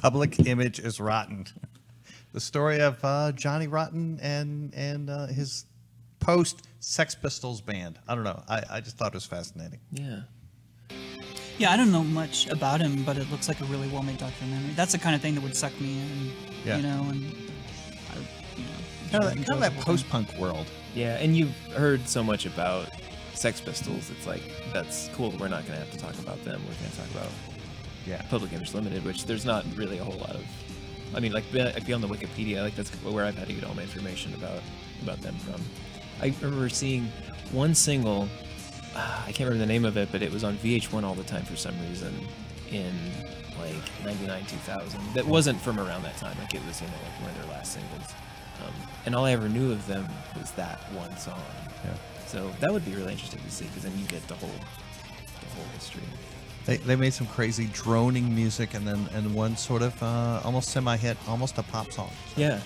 Public Image is Rotten. The story of Johnny Rotten and his post-Sex Pistols band. I don't know. I just thought it was fascinating. Yeah. Yeah, I don't know much about him, but it looks like a really well-made documentary. That's the kind of thing that would suck me in, Yeah. and kind of that post-punk world. Yeah, and you've heard so much about Sex Pistols. It's like, that's cool. We're not going to have to talk about them. We're going to talk about Public Image Limited, which there's not really a whole lot of. I mean, like beyond the Wikipedia, like that's where I've had to get all my information about them from. I remember seeing one single. I can't remember the name of it, but it was on VH1 all the time for some reason in like 99, 2000. That wasn't from around that time. Like it was, like one of their last singles. And all I ever knew of them was that one song. Yeah. So that would be really interesting to see, because then you get the whole history. They made some crazy droning music and one sort of almost semi-hit, almost a pop song. So. Yeah.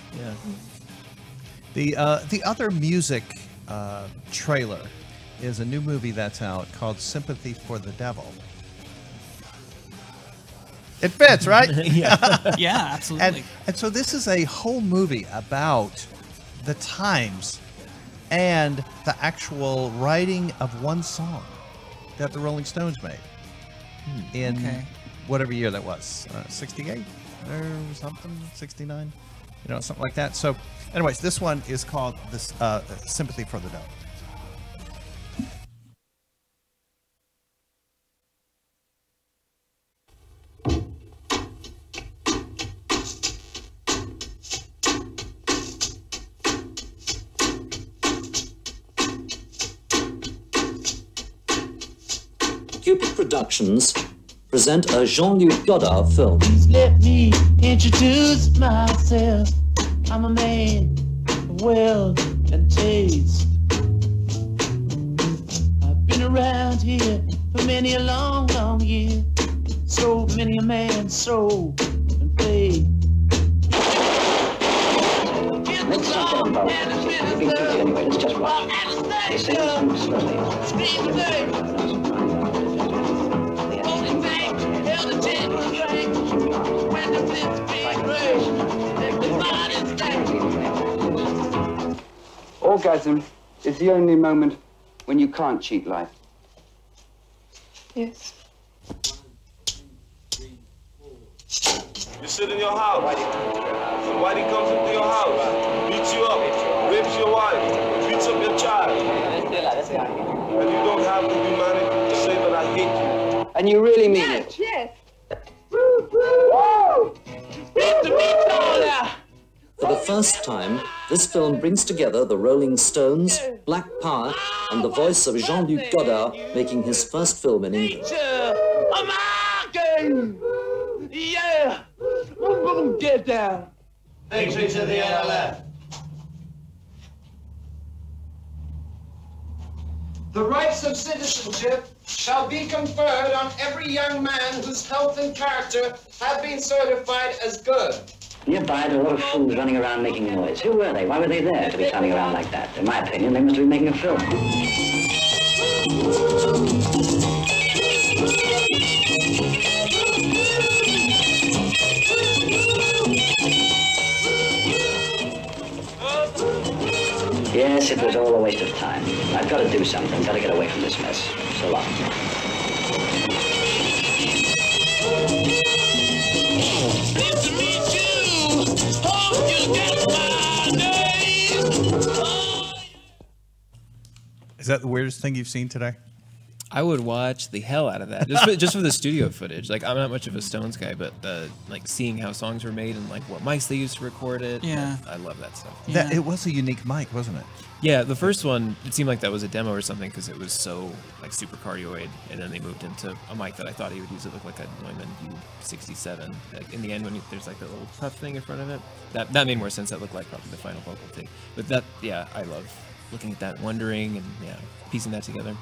The other music trailer is a new movie that's out called Sympathy for the Devil. It fits, right? Yeah. Yeah, absolutely. And so this is a whole movie about the times and the actual writing of one song that the Rolling Stones made. In whatever year that was, 68 or something, 69, you know, something like that. So, anyways, this one is called this "Sympathy for the Devil." Cupid Productions present a Jean-Luc Godard film. Let me introduce myself. I'm a man of wealth and taste. I've been around here for many a long, long year. So many a man's soul and paid. Let's not get involved. You're being tricky anyway. Let's just watch. They say this slowly. Orgasm is the only moment when you can't cheat life. Yes. You sit in your house. Somebody comes into your house, beats you up, rapes your wife, beats up your child. And you don't have to be manic to say that I hate you. And you really mean it? Yes. For the first time, this film brings together the Rolling Stones, Black Power, and the voice of Jean-Luc Godard making his first film in England. American! Yeah! I'm gonna get down. Victory to the NLF. The rights of citizenship shall be conferred on every young man whose health and character have been certified as good. Nearby, there are a lot of fools running around making noise. Who were they? Why were they there to be standing around like that? In my opinion, they must have been making a film. Yes, it was all a waste of time. I've got to do something. Got to get away from this mess. So long. Is that the weirdest thing you've seen today? I would watch the hell out of that just for the studio footage. Like, I'm not much of a Stones guy, but like seeing how songs were made and like what mics they used to record it. Yeah, I love that stuff. That it was a unique mic, wasn't it? Yeah, the first one, it seemed like that was a demo or something because it was so like super cardioid, and then they moved into a mic that I thought he would use. It looked like a Neumann U67. Like in the end, when there's like that little puff thing in front of it, that made more sense. That looked like probably the final vocal thing. But that, yeah, I love looking at that, wondering, and yeah, piecing that together.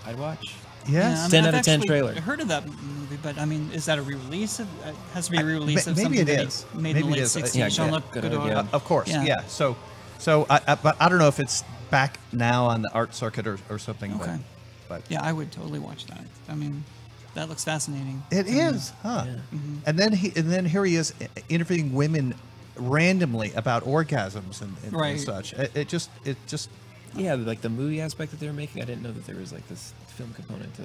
I'd watch. Yes. 10 out of 10 trailer. I heard of that movie, but I mean, is that a re-release? It has to be a re-release of maybe something it that is. made Maybe in the it late is. 60s. Yeah, Jean-Luc Godard. Of course, yeah. So but I don't know if it's back now on the art circuit or something. Okay. But yeah, I would totally watch that. I mean, that looks fascinating. It is, huh? Yeah. And then here he is interviewing women randomly about orgasms and such. It just. Yeah, like the movie aspect that they were making, I didn't know that there was like this film component to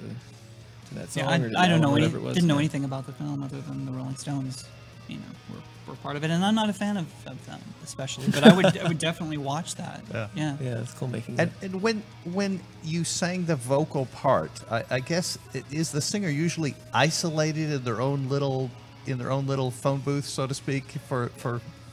that song. Yeah, I don't know. Didn't know anything about the film other than the Rolling Stones. You know, were part of it, and I'm not a fan of them especially, but I would definitely watch that. Yeah, it's cool making. And when you sang the vocal part, I guess is the singer usually isolated in their own little phone booth, so to speak, for.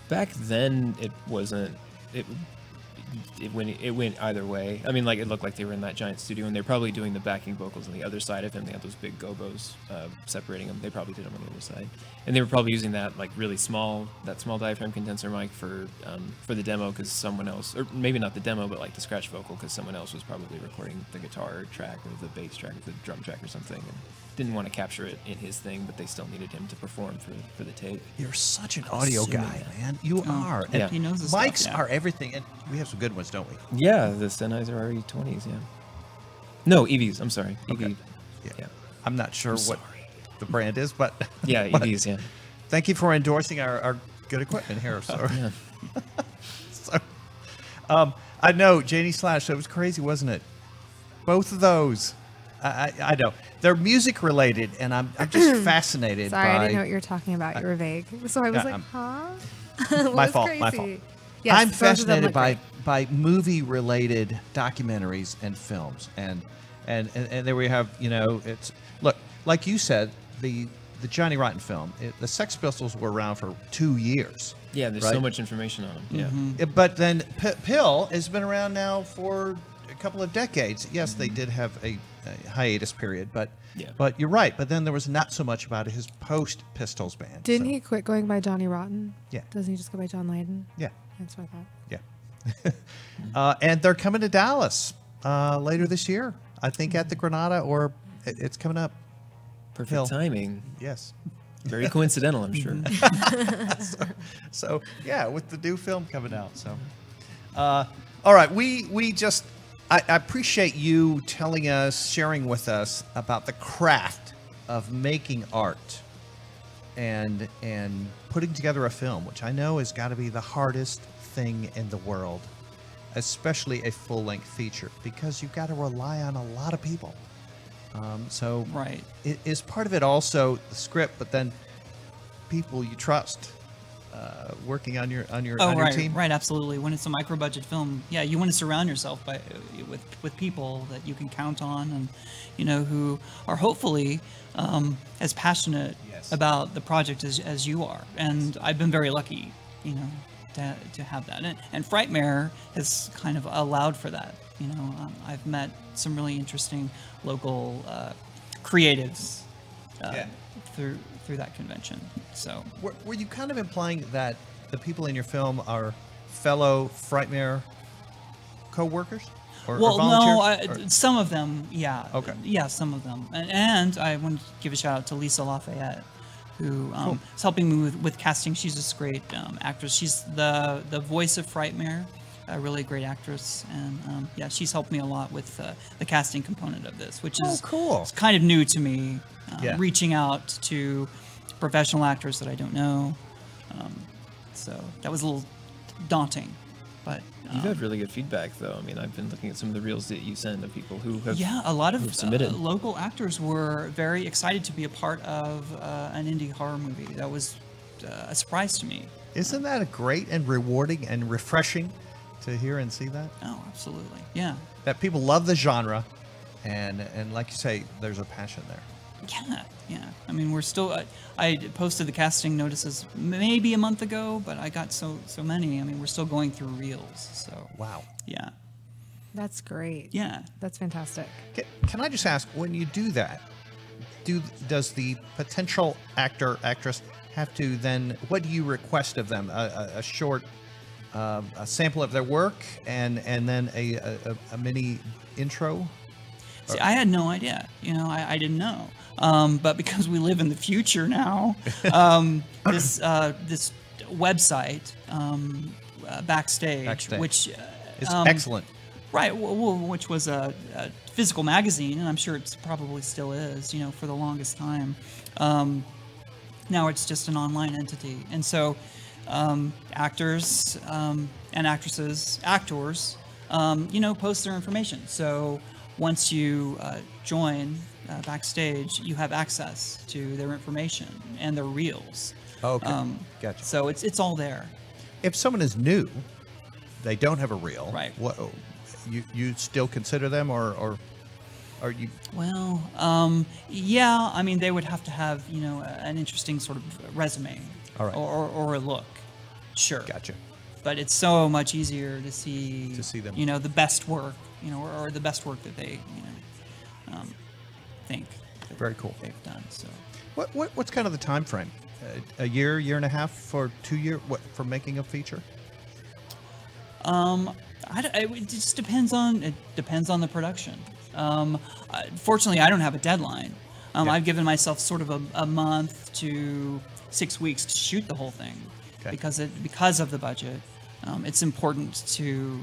Back then, it wasn't. It went either way. I mean, like, it looked like they were in that giant studio, and they're probably doing the backing vocals on the other side of him. They had those big gobos separating them. They probably did them on the other side, and they were probably using that like really small diaphragm condenser mic for the demo, because someone else, or maybe not the demo, but like the scratch vocal, because someone else was probably recording the guitar track or the bass track or the drum track or something, and didn't want to capture it in his thing, but they still needed him to perform for the tape. You're such an audio guy, man. You are. Yeah. He knows his mics stuff, are everything, and we have some good ones, don't we? Yeah, the Sennheiser RE20s, yeah. No, EVs, I'm sorry. Okay. Yeah. I'm not sure what the brand is, but... Yeah, EVs, yeah. Thank you for endorsing our good equipment here, so... I know, Janie Slash, that was crazy, wasn't it? Both of those. I know they're music related, and I'm just fascinated. Sorry, by, I didn't know what you were talking about. You were vague, so I was like, huh? My fault. My fault. Yes, I'm both of them fascinated look by great. movie related documentaries and films, and there we have, you know, it's look, like you said, the Johnny Rotten film, the Sex Pistols were around for 2 years. Yeah, there's so much information on them. Yeah. But then Pill has been around now for a couple of decades. Yes, they did have a hiatus period, but you're right. But then there was not so much about his post Pistols band. Didn't he quit going by Johnny Rotten? Yeah. Doesn't he just go by John Lydon? Yeah. That's what I thought. Yeah. And they're coming to Dallas later this year. I think at the Granada, or it's coming up. Perfect timing. Yes. Very coincidental, I'm sure. So yeah, with the new film coming out. So, all right, we just I appreciate you telling us, sharing with us about the craft of making art and putting together a film, which I know has got to be the hardest thing in the world, especially a full-length feature, because you've got to rely on a lot of people. So right, is part of it also the script, but then people you trust working on your team? Right, absolutely. When it's a micro-budget film, yeah, you want to surround yourself with people that you can count on, and you know, who are hopefully as passionate about the project as you are. And I've been very lucky, you know, to have that. And Frightmare has kind of allowed for that. You know, I've met some really interesting local creatives through that convention. So were you kind of implying that the people in your film are fellow Frightmare co-workers? Or volunteers? No, some of them, yeah. Okay. Yeah, some of them. And I want to give a shout out to Lisa Lafayette, who is helping me with casting. She's this great actress. She's the voice of Frightmare, a really great actress. And yeah, she's helped me a lot with the casting component of this, which is cool. It's kind of new to me, reaching out to professional actors that I don't know. So that was a little daunting. But you've had really good feedback, though. I mean, I've been looking at some of the reels that you send of people who have a lot of submitted. Local actors were very excited to be a part of an indie horror movie. That was a surprise to me. Isn't that a great and rewarding and refreshing to hear and see that? Oh, absolutely. Yeah. That people love the genre, and like you say, there's a passion there. Yeah. I mean, we're still. I posted the casting notices maybe a month ago, but I got so many. I mean, we're still going through reels. So wow. Yeah. That's great. Yeah. That's fantastic. Can I just ask, when you do that, does the potential actor, actress have to then? What do you request of them? A short, a sample of their work, and then a mini intro. See, I had no idea. You know, I didn't know. But because we live in the future now, this website, Backstage, which is excellent, right? Which was a physical magazine, and I'm sure it probably still is. You know, for the longest time. Now it's just an online entity, and so actors and actresses, actors, you know, post their information. So once you join Backstage, you have access to their information and their reels. Okay, gotcha. So it's all there. If someone is new, they don't have a reel. Right. What you still consider them, or are you? Well, yeah. I mean, they would have to have, you know, an interesting sort of resume, all right, or a look. Sure. Gotcha. But it's so much easier to see them. You know, the best work, you know, or the best work that they, you know, think. Very cool. They've done. So. What's kind of the time frame? A year and a half, for 2 years? What for making a feature? It just depends on the production. Fortunately, I don't have a deadline. I've given myself sort of a month to 6 weeks to shoot the whole thing, because of the budget. It's important to,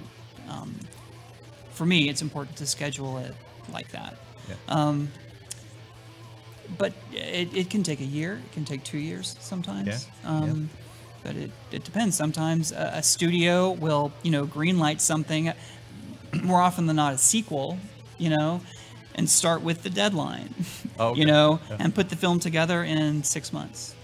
for me, it's important to schedule it like that. Yeah. But it can take a year. It can take 2 years sometimes. But it depends. Sometimes a studio will, you know, greenlight something. More often than not, a sequel. You know, and start with the deadline. Okay. You know, Yeah. and put the film together in 6 months.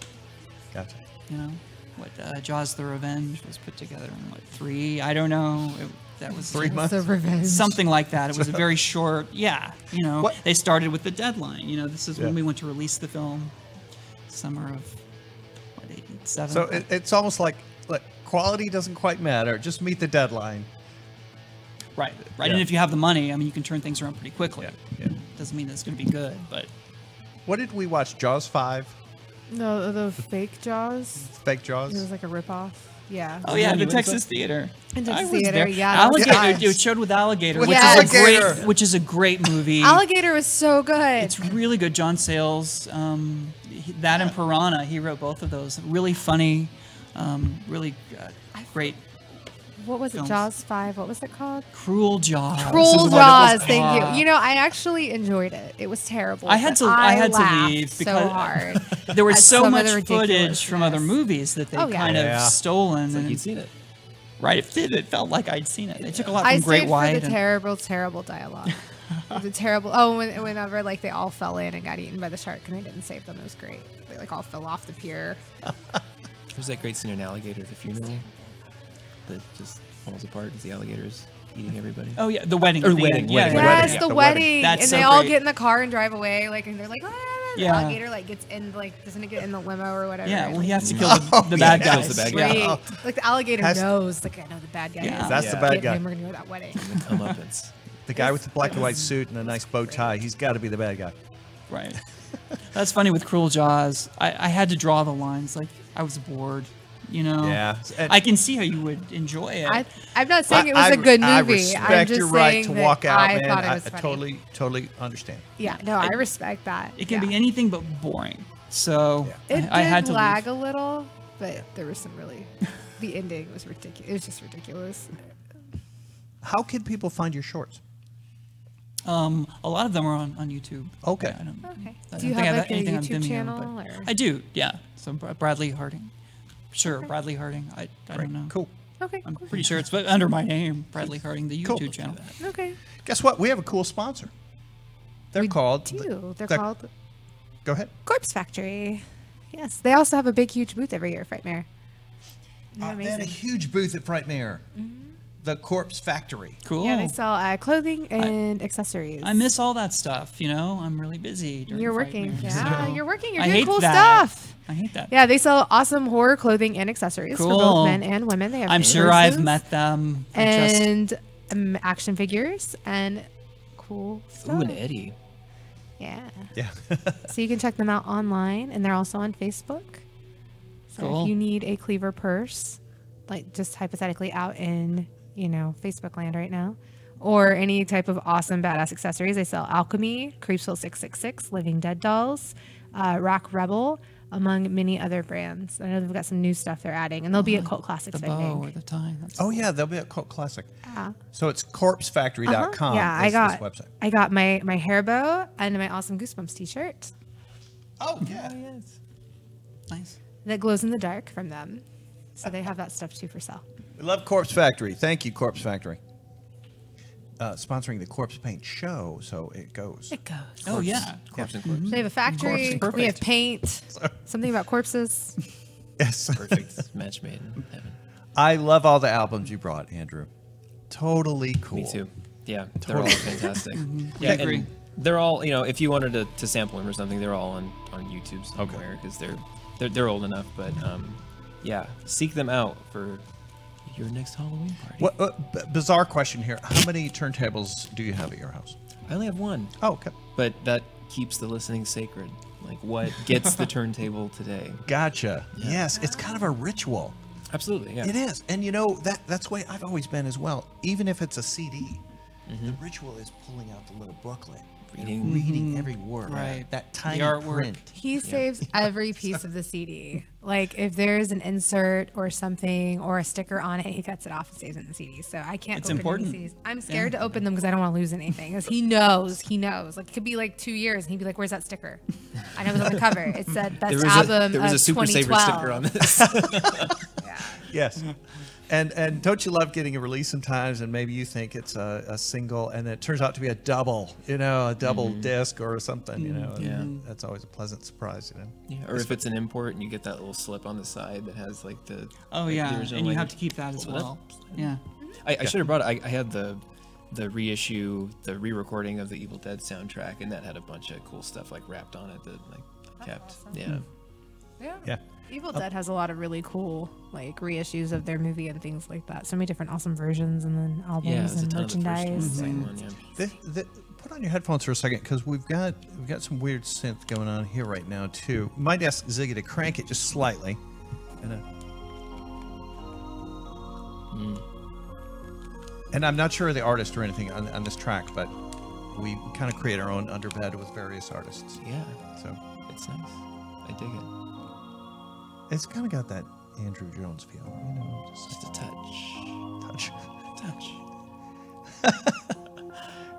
Gotcha. You know, what Jaws: The Revenge was put together in what, 3? I don't know. That was 3 months. The Revenge. Something like that. It was a very short. Yeah, you know, What? they started with the deadline. You know, this is Yeah. when we went to release the film, summer of what, 87. So it's almost like quality doesn't quite matter. Just meet the deadline. Right. Yeah. And if you have the money, I mean, you can turn things around pretty quickly. Yeah. Doesn't mean that it's going to be good, but What did we watch? Jaws 5? No, the fake Jaws. Fake Jaws? It was like a ripoff. Yeah. oh yeah, the Texas Theater. In Texas I was Theater, there. yeah, that was Alligator. nice. It showed with Alligator, With which Alligator. is a great movie. Alligator was so good. It's really good. John Sayles, that and Piranha. He wrote both of those. Really funny, really great. What was it? films. Jaws 5. What was it called? Cruel Jaws. Cruel is what it was Jaws. Thank called. you. You know, I actually enjoyed it. It was terrible. I had but to. I had to laughed leave so because hard. there was at so some of much the footage from other ridiculousness. movies that they Oh, yeah. kind Yeah. of stolen. It's like and you'd seen it. Right, it did. It felt like I'd seen it. They took a lot I from Great stayed White. for the and- terrible dialogue. The terrible. Oh, whenever like they all fell in and got eaten by the shark and they didn't save them, it was great. They like all fell off the pier. There's that great scene in Alligator at the funeral that just falls apart because the alligator's eating everybody. Oh yeah, the wedding. Or at the wedding, end. wedding, Yeah, Yes, yeah. the wedding. That's and so they all great. get in the car and drive away, like, and they're like, ah, the Yeah. alligator like gets in, like, doesn't it get in the limo or whatever? Yeah, and, well, he like, has to kill the bad yeah. guys. Kills the bad great. guy. Like the alligator Has- knows, like, I know the bad guy. Yeah. is. That's the Yeah. bad Get guy. him, we're gonna go to that wedding. Comeuppance. The guy with the black and white suit and a nice bow tie. He's got to be the bad guy. Right. That's funny with Cruel Jaws. I had to draw the lines. Like I was bored. You know. Yeah. And- I can see how you would enjoy it. I'm not saying it was I- a good I movie. I'm respect just your right saying to that walk out, I man. thought it I was funny. totally understand. Yeah, no, I respect that. it can yeah. be anything but boring. So It I had did to lag leave. a little, but there was some really. The ending was ridiculous. It was just ridiculous. How can people find your shorts? A lot of them are on YouTube. Okay. I don't, Okay. I Do you don't think have I like a anything on YouTube Vimeo, channel? but Or? I do. Yeah. So Bradley Harding. Sure, Bradley Harding. I don't know. Cool. Okay. I'm pretty sure it's under my name, Bradley Harding, the YouTube channel. Okay. Guess what? We have a cool sponsor. They're called. They're called Go ahead. Corpse Factory. Yes, they also have a big, huge booth every year at Frightmare. Isn't that They had a amazing? huge booth at Frightmare. The Corpse Factory. Cool. Yeah, they sell clothing and accessories. I miss all that stuff. You know, I'm really busy. During You're working. Frightmare, Yeah, so you're working. You're I doing hate cool that. stuff. I hate that. Yeah, they sell awesome horror clothing and accessories for Cool. both men and women. They have I'm sure I've purses met them. I just- and action figures and cool stuff. Ooh, and Eddie. Yeah. Yeah. So you can check them out online, and they're also on Facebook. So Cool. if you need a Cleaver purse, like just hypothetically out in, Facebook land right now, or any type of awesome badass accessories, they sell Alchemy, Creepsville 666, Living Dead dolls, Rock Rebel, among many other brands. I know they've got some new stuff they're adding, and they'll be at Cult Classics, the I bow think. or the tie. That's Oh yeah, they'll be at Cult Classic. Yeah. So it's corpsefactory.com. Yeah, is this website. I got my hair bow and my awesome Goosebumps t-shirt Oh yeah. nice. that glows in the dark from them. So they have that stuff too for sale. We love Corpse Factory. Thank you, Corpse Factory. Sponsoring the Corpse Paint Show, so it goes. It goes. Oh yeah. Corpse and corpse. They have a factory. Corpse, We have perfect. paint. Something about corpses. Yes. Perfect. Match made in heaven. I love all the albums you brought, Andrew. Totally cool. Me too. Yeah, they're all Totally. fantastic. Yeah, I and agree. they're all, if you wanted to sample them or something, they're all on YouTube somewhere because they're old enough. But yeah, seek them out for your next Halloween party. What bizarre question here? How many turntables do you have at your house? I only have one. Oh, okay. But that keeps the listening sacred. Like what gets the turntable today? Gotcha. Yeah. Yes, it's kind of a ritual. Absolutely. Yeah. It is, and that's the way I've always been as well. Even if it's a CD, the ritual is pulling out the little booklet, reading every word, Right. that tiny artwork. print. He saves every piece of the CD. Like if there's an insert or something or a sticker on it, he cuts it off and saves it in the CD. So I can't It's open important. any CDs. I'm scared to open them because I don't want to lose anything. Because he knows. Like it could be like 2 years and he'd be like, "Where's that sticker?" I know it was on the cover. It said best album there was of a Super Saver 2012. sticker on this. Yes. And don't you love getting a release sometimes, and maybe you think it's a single, and it turns out to be a double, a double disc or something, and that's always a pleasant surprise, Yeah, or if it's an import and you get that little slip on the side that has like the and you have to keep that as well. Yeah, I should have brought it. I had the reissue, the re-recording of the Evil Dead soundtrack, and that had a bunch of cool stuff like wrapped on it that like I kept. Awesome. Yeah. Evil Dead has a lot of really cool like reissues of their movie and things like that. So many different awesome versions and then albums and merchandise. Put on your headphones for a second, because we've got some weird synth going on here right now too. Might ask Ziggy to crank it just slightly. And I'm not sure of the artist or anything on this track, but we kind of create our own underbed with various artists. Yeah. So it's nice. I dig it. It's kind of got that Andrew Jones feel, just a touch.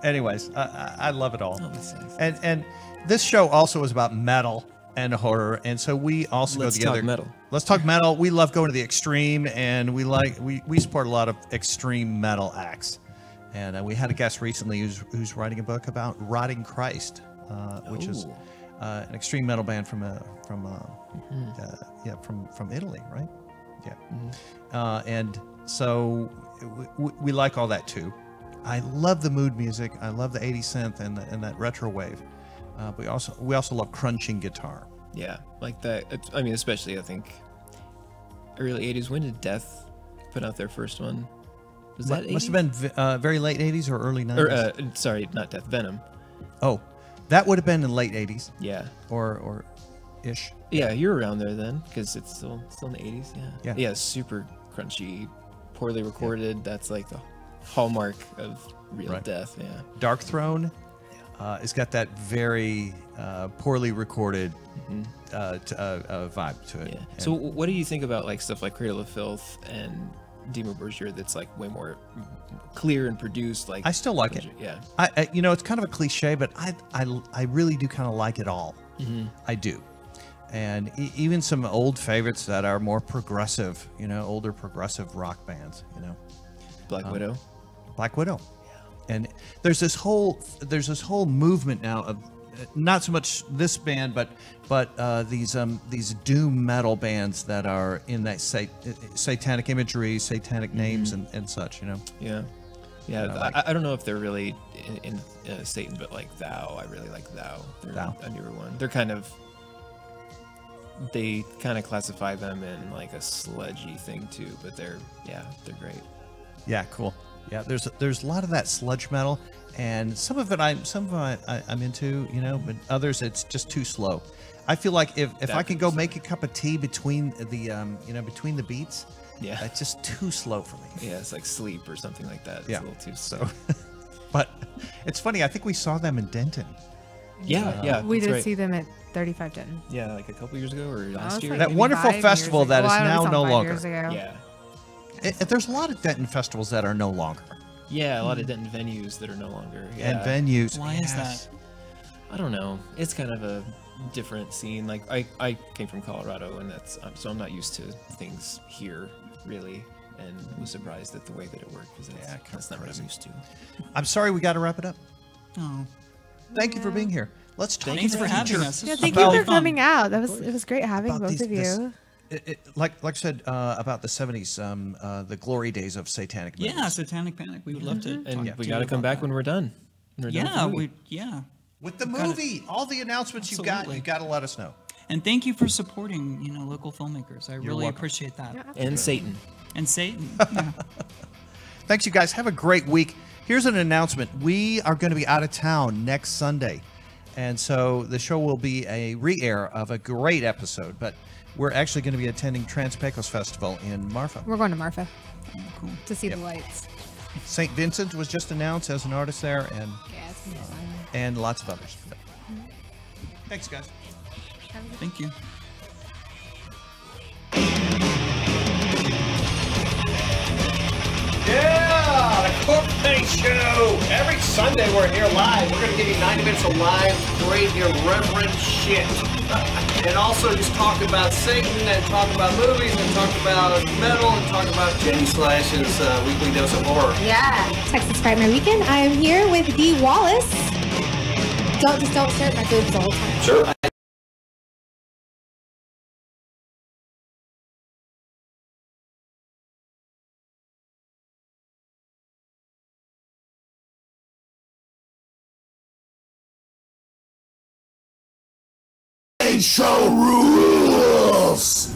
Anyways, I love it all. Oh, that's nice. And this show also is about metal and horror, and so we also go together. Let's talk metal. Let's talk metal. We love going to the extreme, and we support a lot of extreme metal acts. And we had a guest recently who's writing a book about Rotting Christ, which is an extreme metal band from Italy, right? Yeah. And so we like all that too. I love the mood music. I love the 80s synth and that retro wave. We also love crunching guitar. Yeah, like that. I mean, especially I think early 80s. When did Death put out their first one? Was that 80s? Must have been very late 80s or early 90s. Or sorry, not Death, Venom. Oh, that would have been in late 80s. Yeah. Or ish. Yeah, you're around there then, because it's still in the 80s. Yeah. Yeah, super crunchy, poorly recorded. Yeah. That's like the hallmark of real Death. Yeah. Dark Throne. It's got that very poorly recorded vibe to it. Yeah. So what do you think about like stuff like Cradle of Filth and Dimmu Borgir that's like way more clear and produced? Like I still like it. Yeah. I it's kind of a cliche, but I really do kind of like it all. I do. And even some old favorites that are more progressive, older progressive rock bands, Black Widow. Black Widow. And there's this whole movement now of not so much this band, but these doom metal bands that are in that satanic imagery, satanic names, and such. Yeah, yeah. I don't know if they're really in Satan, but like Thou, I really like Thou. They're a newer one. They kind of classify them in like a sludgy thing too, but they're great. Yeah, cool. Yeah, there's a lot of that sludge metal, and some of it I'm into, but others it's just too slow. I feel like if I can go make a cup of tea between the between the beats, it's just too slow for me. Yeah, it's like Sleep or something like that. It's a little too slow. But it's funny. I think we saw them in Denton. Yeah, we did see them at 35 Denton. Yeah, like a couple years ago or last year. Like that wonderful festival that is now no longer. Yeah. There's a lot of Denton festivals that are no longer. Yeah, a lot of Denton venues that are no longer. And venues. Why is that? I don't know. It's kind of a different scene. Like I came from Colorado, and so I'm not used to things here really, and was surprised at the way that it worked because that's not what I'm used to. I'm sorry, we got to wrap it up. Oh. Thank you for being here. Let's talk. Thanks for having us. Yeah, thank you for coming out. It was great having both of you. Like I said about the 70s, the glory days of Satanic Panic. Yeah, Satanic Panic. We would love to. And we got to come back when we're done. With the movie, all the announcements you got to let us know. And thank you for supporting, local filmmakers. I really appreciate that. Yeah, and Satan. And Satan. Yeah. Thanks, you guys. Have a great week. Here's an announcement. We are going to be out of town next Sunday. And so the show will be a re-air of a great episode, but we're actually going to be attending Trans Pecos Festival in Marfa. We're going to Marfa cool. to see the lights. St. Vincent was just announced as an artist there, and and lots of others. Thanks, guys. Thank you. Yeah, the Cook Face Show every Sunday, we're here live. We're going to give you 90 minutes of live, great, irreverent shit. And also just talk about Satan and talk about movies and talk about metal and talk about Jenny Slash's weekly dose of horror. Yeah. Texas Frightmare Weekend. I am here with Dee Wallace. Don't stare at my boobs the whole time. Sure. Show rules!